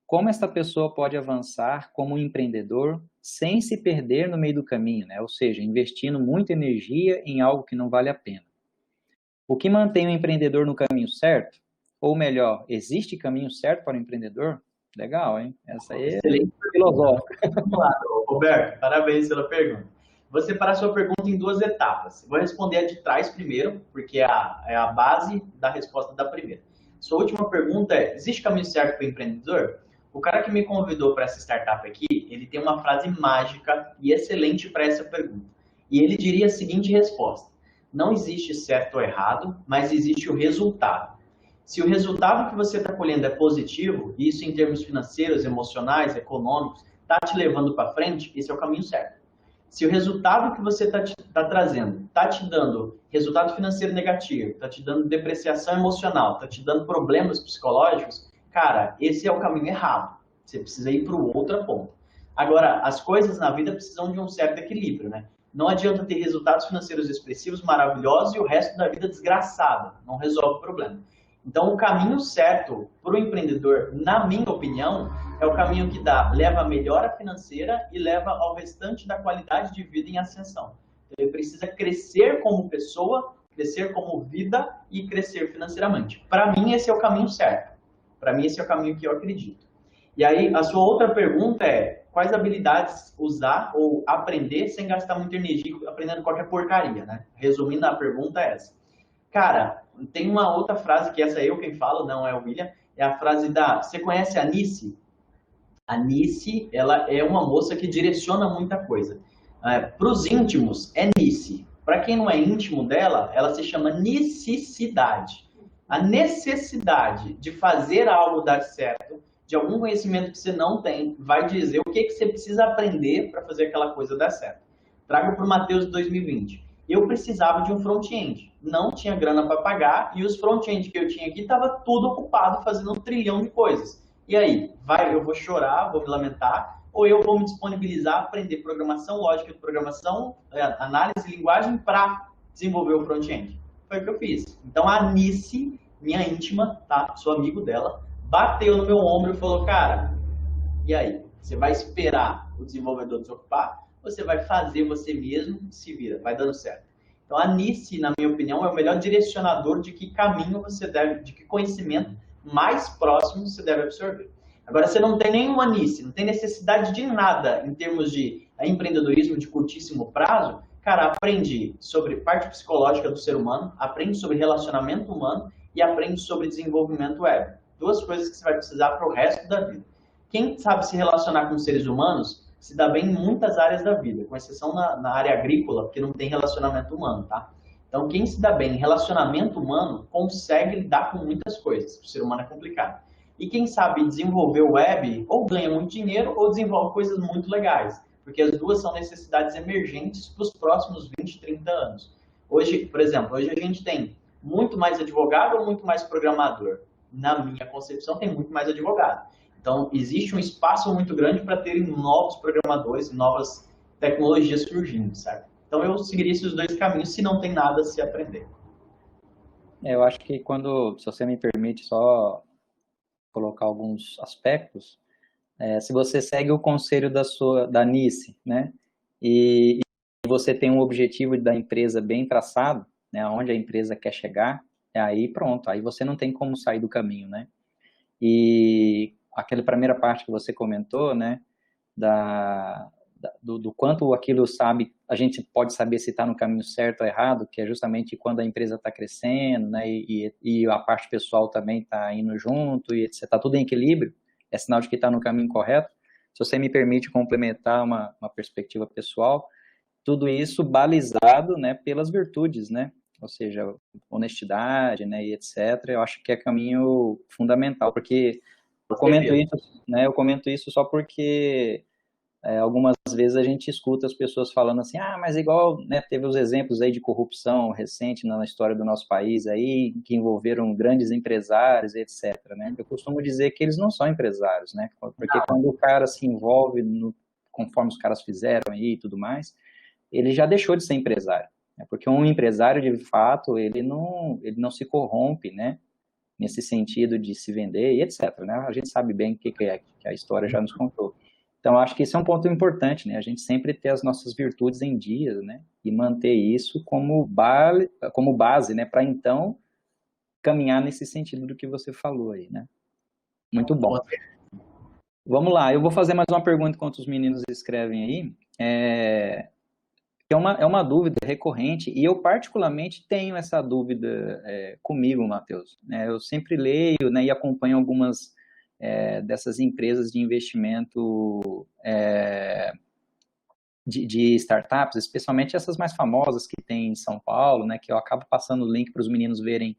Como esta pessoa pode avançar como empreendedor sem se perder no meio do caminho, né? Ou seja, investindo muita energia em algo que não vale a pena. O que mantém o empreendedor no caminho certo? Ou melhor, existe caminho certo para o empreendedor? Legal, hein? Essa aí é Excelente. filosófica. Vamos lá, Roberto, parabéns pela pergunta. Vou separar sua pergunta em duas etapas. Vou responder a de trás primeiro, porque é a base da resposta da primeira. Sua última pergunta é: existe caminho certo para o empreendedor? O cara que me convidou para essa startup aqui, ele tem uma frase mágica e excelente para essa pergunta. E ele diria a seguinte resposta: não existe certo ou errado, mas existe o resultado. Se o resultado que você está colhendo é positivo, e isso em termos financeiros, emocionais, econômicos, está te levando para frente, esse é o caminho certo. Se o resultado que você está trazendo está te dando resultado financeiro negativo, está te dando depreciação emocional, está te dando problemas psicológicos, cara, esse é o caminho errado. Você precisa ir para o outro ponto. Agora, as coisas na vida precisam de um certo equilíbrio, né? Não adianta ter resultados financeiros expressivos, maravilhosos, e o resto da vida desgraçada. Não resolve o problema. Então, o caminho certo para o empreendedor, na minha opinião, é o caminho que leva à melhora financeira e leva ao restante da qualidade de vida em ascensão. Então, ele precisa crescer como pessoa, crescer como vida e crescer financeiramente. Para mim, esse é o caminho certo. Para mim, esse é o caminho que eu acredito. E aí, a sua outra pergunta é: quais habilidades usar ou aprender sem gastar muita energia aprendendo qualquer porcaria, né? Resumindo, a pergunta é essa. Cara, tem uma outra frase, que essa é eu quem falo, não é o William, é a frase da... Você conhece a Nice? A Nice, ela é uma moça que direciona muita coisa. Para os íntimos, é Nice. Para quem não é íntimo dela, ela se chama necessidade. A necessidade de fazer algo dar certo, de algum conhecimento que você não tem, vai dizer o que você precisa aprender para fazer aquela coisa dar certo. Trago para o Mateus de 2020. Eu precisava de um front-end. Não tinha grana para pagar e os front-end que eu tinha aqui estava tudo ocupado fazendo um trilhão de coisas. E aí, eu vou chorar, vou me lamentar, ou eu vou me disponibilizar a aprender programação, lógica de programação, análise de linguagem para desenvolver o front-end. Foi o que eu fiz. Então a Nice, minha íntima, tá? Sou amigo dela, bateu no meu ombro e falou: cara, e aí? Você vai esperar o desenvolvedor desocupar? Você vai fazer você mesmo, se vira, vai dando certo. Então a Nice, na minha opinião, é o melhor direcionador de que caminho você deve, de que conhecimento mais próximo você deve absorver. Agora, você não tem nenhuma Nice, não tem necessidade de nada em termos de empreendedorismo de curtíssimo prazo, cara, aprende sobre parte psicológica do ser humano, aprende sobre relacionamento humano e aprende sobre desenvolvimento web. Duas coisas que você vai precisar para o resto da vida. Quem sabe se relacionar com seres humanos se dá bem em muitas áreas da vida, com exceção na área agrícola, porque não tem relacionamento humano, tá? Então, quem se dá bem em relacionamento humano consegue lidar com muitas coisas. O ser humano é complicado. E quem sabe desenvolver web, ou ganha muito dinheiro, ou desenvolve coisas muito legais. Porque as duas são necessidades emergentes para os próximos 20, 30 anos. Hoje, por exemplo, hoje a gente tem muito mais advogado ou muito mais programador? Na minha concepção, tem muito mais advogado. Então, existe um espaço muito grande para terem novos programadores e novas tecnologias surgindo, certo? Então, eu seguiria esses dois caminhos se não tem nada a se aprender. Eu acho que se você me permite só colocar alguns aspectos, se você segue o conselho da Nice, né, e você tem um objetivo da empresa bem traçado, né, onde a empresa quer chegar, aí pronto, aí você não tem como sair do caminho, né? E aquela primeira parte que você comentou, né, do quanto aquilo a gente pode saber se está no caminho certo ou errado, que é justamente quando a empresa está crescendo, né, e a parte pessoal também está indo junto, e está tudo em equilíbrio, é sinal de que está no caminho correto. Se você me permite complementar uma perspectiva pessoal, tudo isso balizado, né, pelas virtudes, né, ou seja, honestidade, né, e etc. Eu acho que é caminho fundamental, porque eu comento isso só porque Algumas vezes a gente escuta as pessoas falando assim, mas igual, né, teve os exemplos aí de corrupção recente na história do nosso país aí, que envolveram grandes empresários, etc, né? Eu costumo dizer que eles não são empresários, né? Porque quando o cara se envolve conforme os caras fizeram aí e tudo mais, ele já deixou de ser empresário, né? Porque um empresário, de fato, ele não se corrompe, né? Nesse sentido de se vender e etc, né? A gente sabe bem o que é, que a história já nos contou. Então, acho que esse é um ponto importante, né? A gente sempre ter as nossas virtudes em dia, né? E manter isso como base, né? Para então caminhar nesse sentido do que você falou aí, né? Muito bom. Vamos lá, eu vou fazer mais uma pergunta enquanto os meninos escrevem aí. É uma dúvida recorrente, e eu particularmente tenho essa dúvida comigo, Matheus. Eu sempre leio, né, e acompanho algumas dessas empresas de investimento de startups, especialmente essas mais famosas que tem em São Paulo, né, que eu acabo passando o link para os meninos verem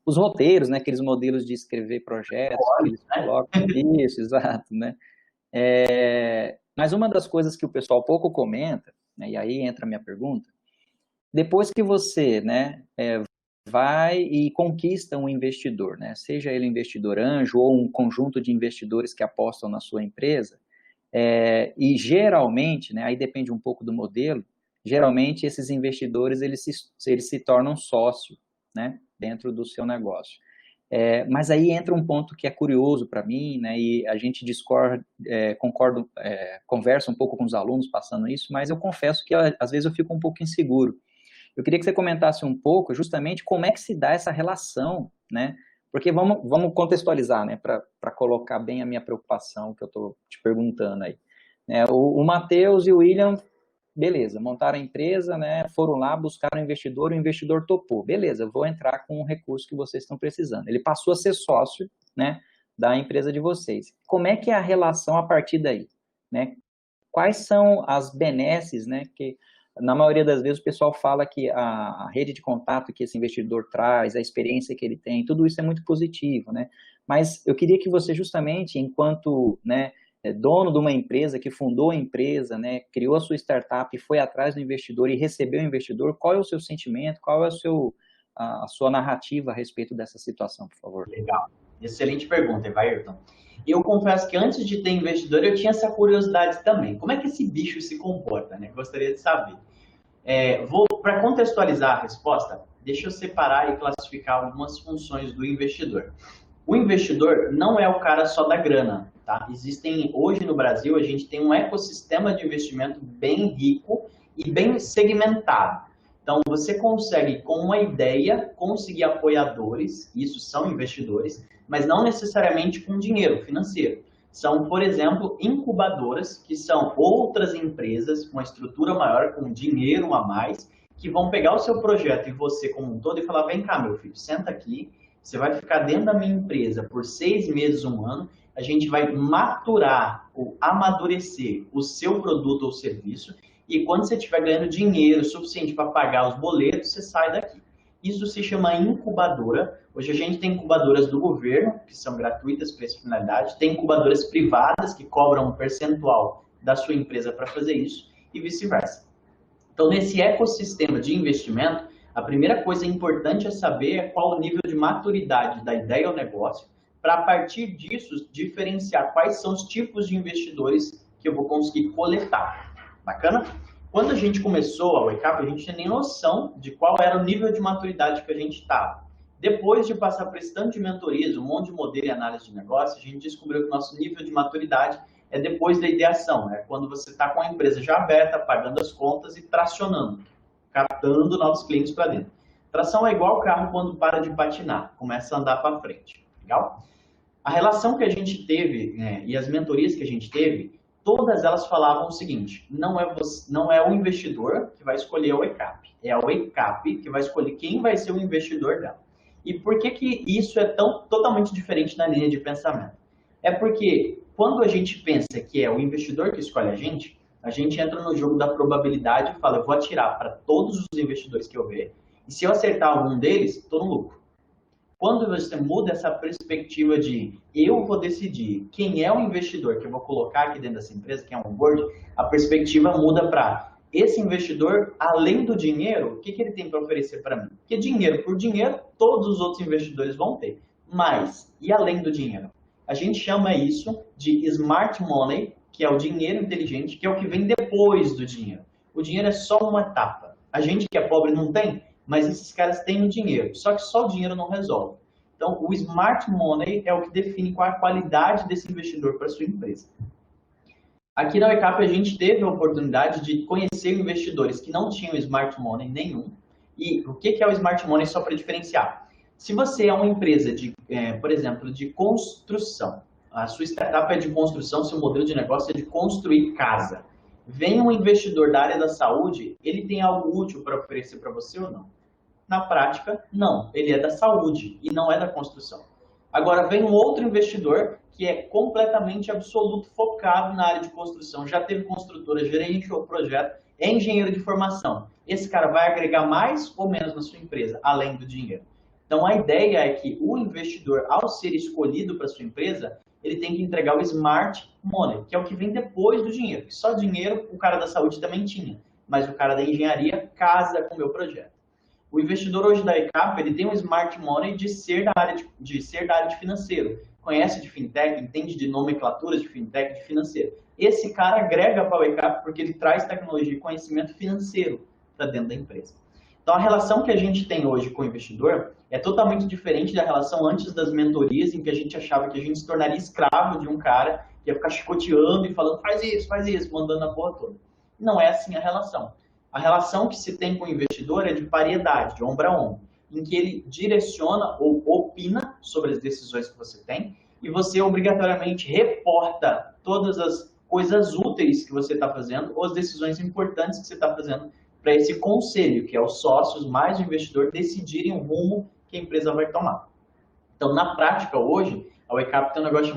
os roteiros, né, aqueles modelos de escrever projetos que eles colocam. Isso, exato, né? Mas uma das coisas que o pessoal pouco comenta, né, e aí entra a minha pergunta, depois que você, né, vai e conquista um investidor, né, seja ele investidor anjo ou um conjunto de investidores que apostam na sua empresa, e geralmente, né, aí depende um pouco do modelo, geralmente esses investidores eles se tornam sócio, né, dentro do seu negócio. Mas aí entra um ponto que é curioso para mim, né, e a gente conversa um pouco com os alunos passando isso, mas eu confesso que às vezes eu fico um pouco inseguro. Eu queria que você comentasse um pouco justamente como é que se dá essa relação, né? Porque vamos contextualizar, né, para colocar bem a minha preocupação que eu estou te perguntando aí. O Matheus e o William, beleza, montaram a empresa, né, foram lá, buscaram um investidor, o investidor topou. Beleza, eu vou entrar com o recurso que vocês estão precisando. Ele passou a ser sócio, né, da empresa de vocês. Como é que é a relação a partir daí, né? Quais são as benesses, né, que na maioria das vezes o pessoal fala que a rede de contato que esse investidor traz, a experiência que ele tem, tudo isso é muito positivo, né? Mas eu queria que você justamente, enquanto, né, dono de uma empresa, que fundou a empresa, né, criou a sua startup e foi atrás do investidor e recebeu o investidor, qual é o seu sentimento, qual é a sua narrativa a respeito dessa situação, por favor? Legal. Excelente pergunta, Evairton. Eu confesso que antes de ter investidor, eu tinha essa curiosidade também. Como é que esse bicho se comporta, né? Gostaria de saber. Para contextualizar a resposta, deixa eu separar e classificar algumas funções do investidor. O investidor não é o cara só da grana, tá? Hoje no Brasil, a gente tem um ecossistema de investimento bem rico e bem segmentado. Então, você consegue, com uma ideia, conseguir apoiadores, isso são investidores, mas não necessariamente com dinheiro financeiro. São, por exemplo, incubadoras, que são outras empresas com uma estrutura maior, com dinheiro a mais, que vão pegar o seu projeto e você como um todo e falar, vem cá, meu filho, senta aqui, você vai ficar dentro da minha empresa por 6 meses, 1 ano, a gente vai maturar ou amadurecer o seu produto ou serviço, e quando você estiver ganhando dinheiro suficiente para pagar os boletos, você sai daqui. Isso se chama incubadora. Hoje a gente tem incubadoras do governo, que são gratuitas para essa finalidade, tem incubadoras privadas que cobram um percentual da sua empresa para fazer isso, e vice-versa. Então, nesse ecossistema de investimento, a primeira coisa importante é saber qual o nível de maturidade da ideia ou negócio, para a partir disso diferenciar quais são os tipos de investidores que eu vou conseguir coletar. Bacana? Quando a gente começou a Wake Up, a gente tinha nem noção de qual era o nível de maturidade que a gente estava. Depois de passar por esse tanto de mentorias, um monte de modelo e análise de negócio, a gente descobriu que o nosso nível de maturidade é depois da ideação, né? Quando você está com a empresa já aberta, pagando as contas e tracionando, captando novos clientes para dentro. Tração é igual o carro quando para de patinar, começa a andar para frente. Legal? A relação que a gente teve, né, e as mentorias que a gente teve, todas elas falavam o seguinte, não é o investidor que vai escolher a Wake Up, é a Wake Up que vai escolher quem vai ser o investidor dela. E por que isso é totalmente diferente na linha de pensamento? É porque quando a gente pensa que é o investidor que escolhe a gente entra no jogo da probabilidade e fala, eu vou atirar para todos os investidores que eu ver, e se eu acertar algum deles, estou no lucro. Quando você muda essa perspectiva de eu vou decidir quem é o investidor que eu vou colocar aqui dentro dessa empresa, que é um board, a perspectiva muda para esse investidor, além do dinheiro, o que ele tem para oferecer para mim? Porque dinheiro por dinheiro, todos os outros investidores vão ter. Mas, e além do dinheiro? A gente chama isso de smart money, que é o dinheiro inteligente, que é o que vem depois do dinheiro. O dinheiro é só uma etapa. A gente que é pobre não tem, mas esses caras têm o dinheiro. Só que só o dinheiro não resolve. Então, o smart money é o que define qual é a qualidade desse investidor para a sua empresa. Aqui na Wake Up a gente teve a oportunidade de conhecer investidores que não tinham smart money nenhum. E o que é o smart money só para diferenciar? Se você é uma empresa de, por exemplo, de construção, a sua startup é de construção, seu modelo de negócio é de construir casa. Vem um investidor da área da saúde, ele tem algo útil para oferecer para você ou não? Na prática, não. Ele é da saúde e não é da construção. Agora vem um outro investidor que é completamente absoluto, focado na área de construção. Já teve construtora, gerenciou o projeto, é engenheiro de formação. Esse cara vai agregar mais ou menos na sua empresa, além do dinheiro. Então a ideia é que o investidor, ao ser escolhido para sua empresa, ele tem que entregar o smart money, que é o que vem depois do dinheiro. Só dinheiro o cara da saúde também tinha, mas o cara da engenharia casa com o meu projeto. O investidor hoje da ECAP, ele tem um smart money de ser da área de financeiro. Conhece de fintech, entende de nomenclaturas de fintech, de financeiro. Esse cara agrega para o ECAP porque ele traz tecnologia e conhecimento financeiro para dentro da empresa. Então, a relação que a gente tem hoje com o investidor é totalmente diferente da relação antes das mentorias, em que a gente achava que a gente se tornaria escravo de um cara que ia ficar chicoteando e falando faz isso, mandando a porra toda. Não é assim a relação. A relação que se tem com o investidor é de paridade, de ombro a ombro, em que ele direciona ou opina sobre as decisões que você tem e você obrigatoriamente reporta todas as coisas úteis que você está fazendo ou as decisões importantes que você está fazendo para esse conselho, que é os sócios mais o investidor decidirem o rumo que a empresa vai tomar. Então, na prática, hoje, a Wake Up tem um negócio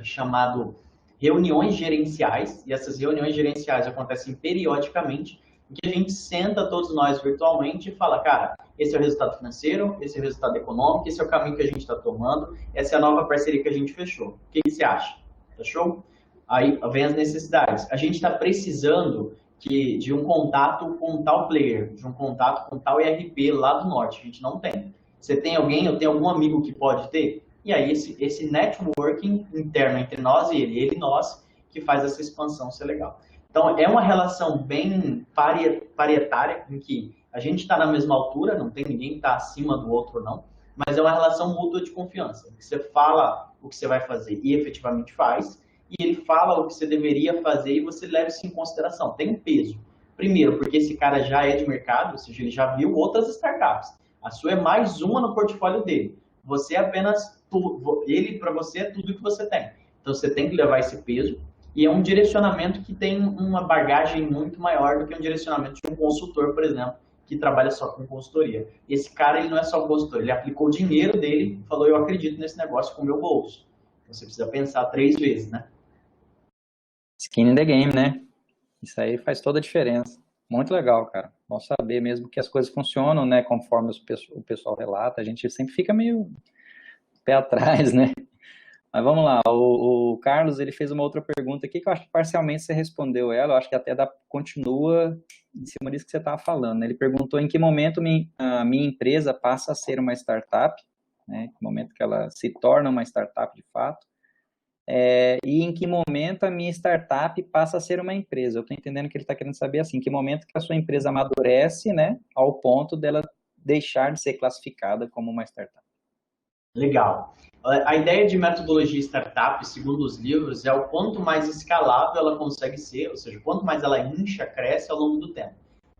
chamado reuniões gerenciais, e essas reuniões gerenciais acontecem periodicamente, em que a gente senta todos nós virtualmente e fala, cara, esse é o resultado financeiro, esse é o resultado econômico, esse é o caminho que a gente está tomando, essa é a nova parceria que a gente fechou. O que você acha? Tá show? Aí vem as necessidades. A gente está precisando de um contato com tal player, de um contato com tal ERP lá do norte. A gente não tem. Você tem alguém, eu tenho algum amigo que pode ter? E aí esse networking interno entre nós e ele e nós, que faz essa expansão ser legal. Então é uma relação bem parietária, em que a gente está na mesma altura, não tem ninguém que está acima do outro não, mas é uma relação mútua de confiança, em que você fala o que você vai fazer e efetivamente faz, e ele fala o que você deveria fazer e você leva isso em consideração. Tem um peso. Primeiro, porque esse cara já é de mercado, ou seja, ele já viu outras startups. A sua é mais uma no portfólio dele. Você é apenas tudo. Ele, para você, é tudo que você tem. Então, você tem que levar esse peso. E é um direcionamento que tem uma bagagem muito maior do que um direcionamento de um consultor, por exemplo, que trabalha só com consultoria. Esse cara, ele não é só consultor. Ele aplicou o dinheiro dele e falou, eu acredito nesse negócio com o meu bolso. Então, você precisa pensar 3 vezes, né? Skin in the game, né? Isso aí faz toda a diferença. Muito legal, cara. Bom saber mesmo que as coisas funcionam, né? Conforme o pessoal relata. A gente sempre fica meio pé atrás, né? Mas vamos lá. O Carlos, ele fez uma outra pergunta aqui que eu acho que parcialmente você respondeu ela. Eu acho que até continua em cima disso que você estava falando, né? Ele perguntou em que momento a minha empresa passa a ser uma startup, né? Que momento que ela se torna uma startup de fato. E em que momento a minha startup passa a ser uma empresa. Eu estou entendendo que ele está querendo saber assim, em que momento que a sua empresa amadurece, né, ao ponto dela deixar de ser classificada como uma startup. Legal. A ideia de metodologia startup, segundo os livros, é o quanto mais escalável ela consegue ser, ou seja, quanto mais ela incha, cresce ao longo do tempo.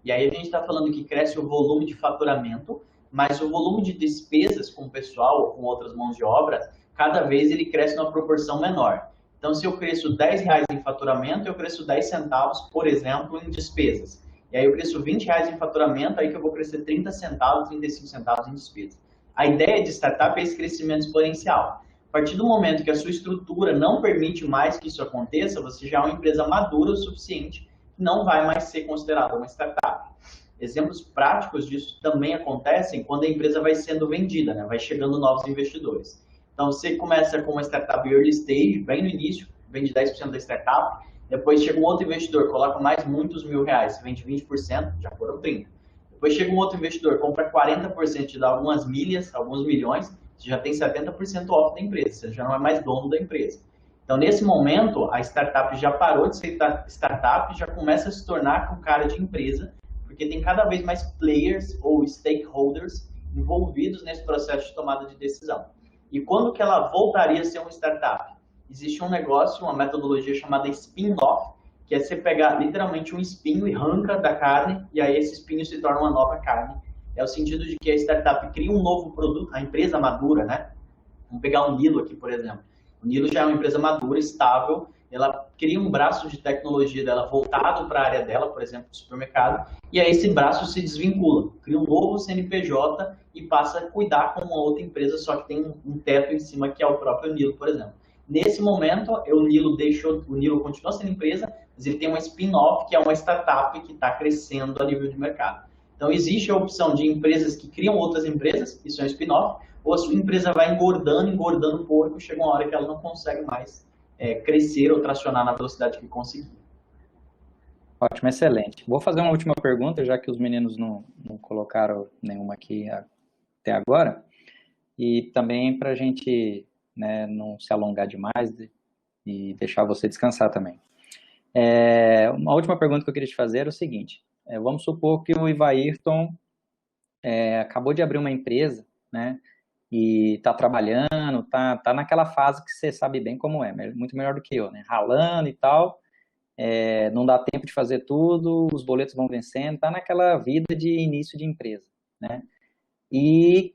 E aí a gente está falando que cresce o volume de faturamento, mas o volume de despesas com o pessoal ou com outras mãos de obra, cada vez ele cresce numa proporção menor. Então, se eu cresço R$10 em faturamento, eu cresço 10 centavos, por exemplo, em despesas. E aí eu cresço R$20 em faturamento, aí que eu vou crescer 30 centavos, 35 centavos em despesas. A ideia de startup é esse crescimento exponencial. A partir do momento que a sua estrutura não permite mais que isso aconteça, você já é uma empresa madura o suficiente que não vai mais ser considerada uma startup. Exemplos práticos disso também acontecem quando a empresa vai sendo vendida, né? Vai chegando novos investidores. Então, você começa com uma startup early stage, bem no início, vende 10% da startup, depois chega um outro investidor, coloca mais muitos R$1.000, você vende 20%, já foram 30%. Depois chega um outro investidor, compra 40%, te dá algumas milhas, alguns milhões, você já tem 70% off da empresa, você já não é mais dono da empresa. Então, nesse momento, a startup já parou de ser startup e já começa a se tornar com cara de empresa, porque tem cada vez mais players ou stakeholders envolvidos nesse processo de tomada de decisão. E quando que ela voltaria a ser uma startup? Existe um negócio, uma metodologia chamada spin-off, que é você pegar literalmente um espinho e arranca da carne, e aí esse espinho se torna uma nova carne. É o sentido de que a startup cria um novo produto, a empresa madura, né? Vamos pegar o Nilo aqui, por exemplo. O Nilo já é uma empresa madura, estável, ela cria um braço de tecnologia dela voltado para a área dela, por exemplo, do supermercado, e aí esse braço se desvincula, cria um novo CNPJ e passa a cuidar com uma outra empresa, só que tem um teto em cima que é o próprio Nilo, por exemplo. Nesse momento, o Nilo continua sendo empresa, mas ele tem uma spin-off, que é uma startup que está crescendo a nível de mercado. Então, existe a opção de empresas que criam outras empresas, isso é um spin-off, ou a sua empresa vai engordando porco, chega uma hora que ela não consegue mais crescer ou tracionar na velocidade que conseguir. Ótimo, excelente. Vou fazer uma última pergunta, já que os meninos não colocaram nenhuma aqui até agora, e também para a gente, né, não se alongar demais e deixar você descansar também. Uma última pergunta que eu queria te fazer é o seguinte, vamos supor que o Ivairton acabou de abrir uma empresa, né, e está trabalhando, tá naquela fase que você sabe bem como é, muito melhor do que eu, né, ralando e tal, não dá tempo de fazer tudo, os boletos vão vencendo, tá naquela vida de início de empresa, né, e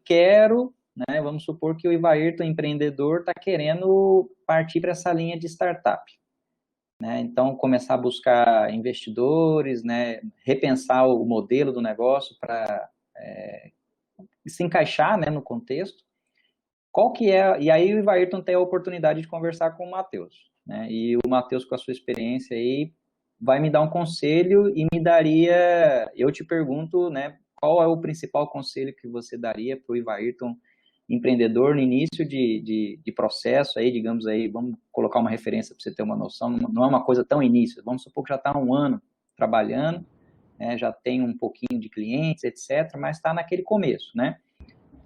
né, vamos supor que o Ivairton, empreendedor, está querendo partir para essa linha de startup, né, então começar a buscar investidores, né, repensar o modelo do negócio para se encaixar, né, no contexto. Qual que é, e aí o Ivairton tem a oportunidade de conversar com o Matheus, né, e o Matheus, com a sua experiência aí, vai me dar um conselho e eu te pergunto, né, qual é o principal conselho que você daria para o Ivairton, empreendedor, no início de processo, aí, digamos aí, vamos colocar uma referência para você ter uma noção, não é uma coisa tão início, vamos supor que já está há 1 ano trabalhando, né, já tem um pouquinho de clientes, etc., mas está naquele começo, né?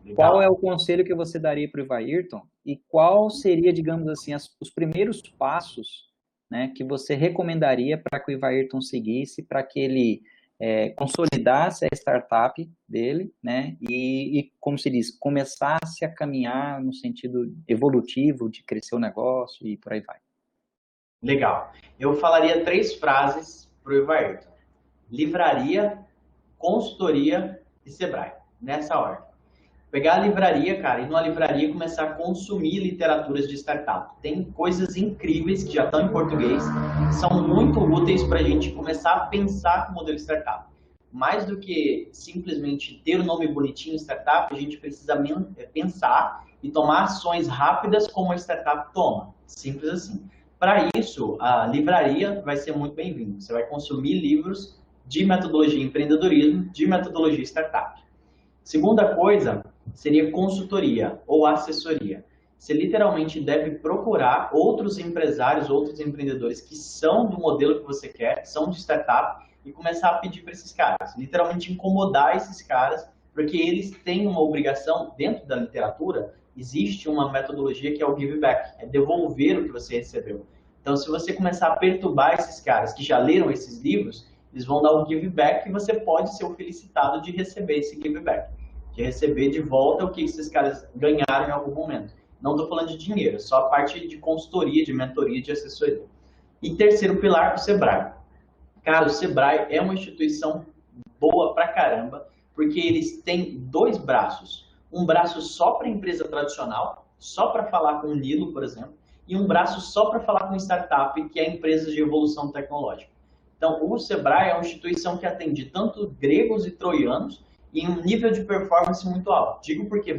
Legal. Qual é o conselho que você daria para o Ivairton e qual seria, digamos assim, os primeiros passos, né, que você recomendaria para que o Ivairton seguisse, para que ele consolidasse a startup dele, né, e, como se diz, começasse a caminhar no sentido evolutivo de crescer o negócio e por aí vai. Legal. Eu falaria 3 frases para o Ivairton. Livraria, consultoria e Sebrae, nessa ordem. Pegar a livraria, cara, ir numa livraria e começar a consumir literaturas de startup. Tem coisas incríveis que já estão em português, que são muito úteis para a gente começar a pensar com o modelo startup. Mais do que simplesmente ter o nome bonitinho startup, a gente precisa pensar e tomar ações rápidas como a startup toma. Simples assim. Para isso, a livraria vai ser muito bem-vinda. Você vai consumir livros de metodologia empreendedorismo, de metodologia startup. Segunda coisa seria consultoria ou assessoria. Você literalmente deve procurar outros empresários, outros empreendedores que são do modelo que você quer, que são de startup, e começar a pedir para esses caras. Literalmente incomodar esses caras, porque eles têm uma obrigação, dentro da literatura, existe uma metodologia que é o give back, é devolver o que você recebeu. Então, se você começar a perturbar esses caras que já leram esses livros, eles vão dar um give back e você pode ser o felicitado de receber esse give back. De receber de volta o que esses caras ganharam em algum momento. Não estou falando de dinheiro, só a parte de consultoria, de mentoria, de assessoria. E terceiro pilar, o Sebrae. Cara, o Sebrae é uma instituição boa pra caramba, porque eles têm 2 braços. Um braço só para empresa tradicional, só para falar com o Nilo, por exemplo, e um braço só para falar com startup, que é empresas de evolução tecnológica. Então, o Sebrae é uma instituição que atende tanto gregos e troianos, em um nível de performance muito alto. Digo porque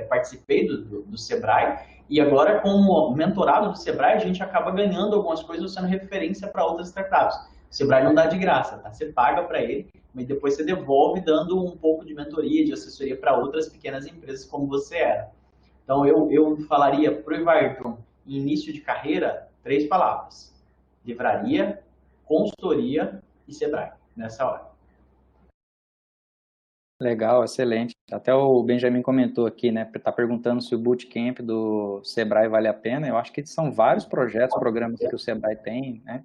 participei do Sebrae, e agora, como mentorado do Sebrae, a gente acaba ganhando algumas coisas, sendo referência para outras startups. O Sebrae não dá de graça, tá? Você paga para ele, e depois você devolve dando um pouco de mentoria, de assessoria para outras pequenas empresas como você era. Então, eu falaria para o Ivarton, em início de carreira, 3 palavras: livraria, consultoria e Sebrae, nessa hora. Legal, excelente. Até o Benjamin comentou aqui, né? Tá perguntando se o Bootcamp do Sebrae vale a pena. Eu acho que são vários projetos, programas que o Sebrae tem, né?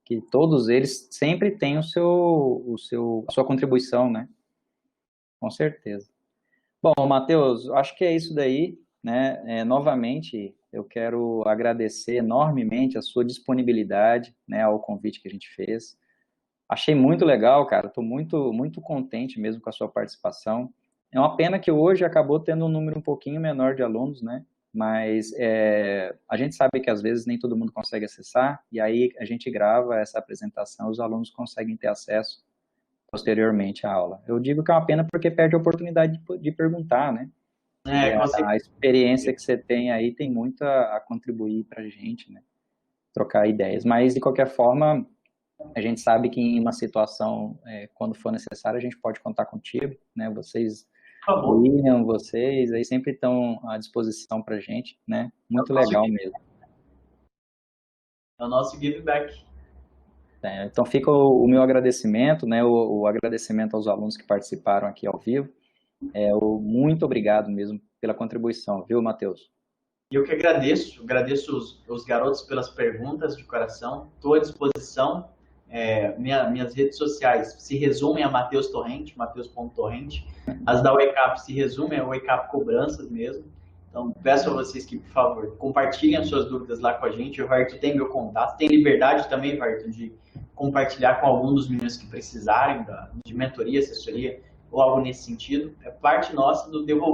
Que todos eles sempre têm a sua contribuição, né? Com certeza. Bom, Matheus, acho que é isso daí, né? Novamente, eu quero agradecer enormemente a sua disponibilidade, né, ao convite que a gente fez. Achei muito legal, cara. Estou muito, muito contente mesmo com a sua participação. É uma pena que hoje acabou tendo um número um pouquinho menor de alunos, né? Mas a gente sabe que às vezes nem todo mundo consegue acessar, e aí a gente grava essa apresentação, os alunos conseguem ter acesso posteriormente à aula. Eu digo que é uma pena porque perde a oportunidade de perguntar, né? E a experiência que você tem aí tem muito a contribuir para a gente, né? Trocar ideias. Mas, de qualquer forma, a gente sabe que em uma situação, quando for necessário, a gente pode contar contigo, né? Vocês, William, vocês aí sempre estão à disposição para a gente, né? Muito legal mesmo. É o nosso give back. Então fica o meu agradecimento, né? O agradecimento aos alunos que participaram aqui ao vivo. Muito obrigado mesmo pela contribuição, viu, Matheus? Eu que agradeço os garotos pelas perguntas de coração. Estou à disposição. Minhas redes sociais se resumem a Matheus Torrente, Matheus.torrente. As da WakeUp se resumem a WakeUp Cobranças mesmo. Então, peço a vocês que, por favor, compartilhem as suas dúvidas lá com a gente. O Varto tem meu contato. Tem liberdade também, Varto, de compartilhar com algum dos meninos que precisarem de mentoria, assessoria ou algo nesse sentido. É parte nossa do devolver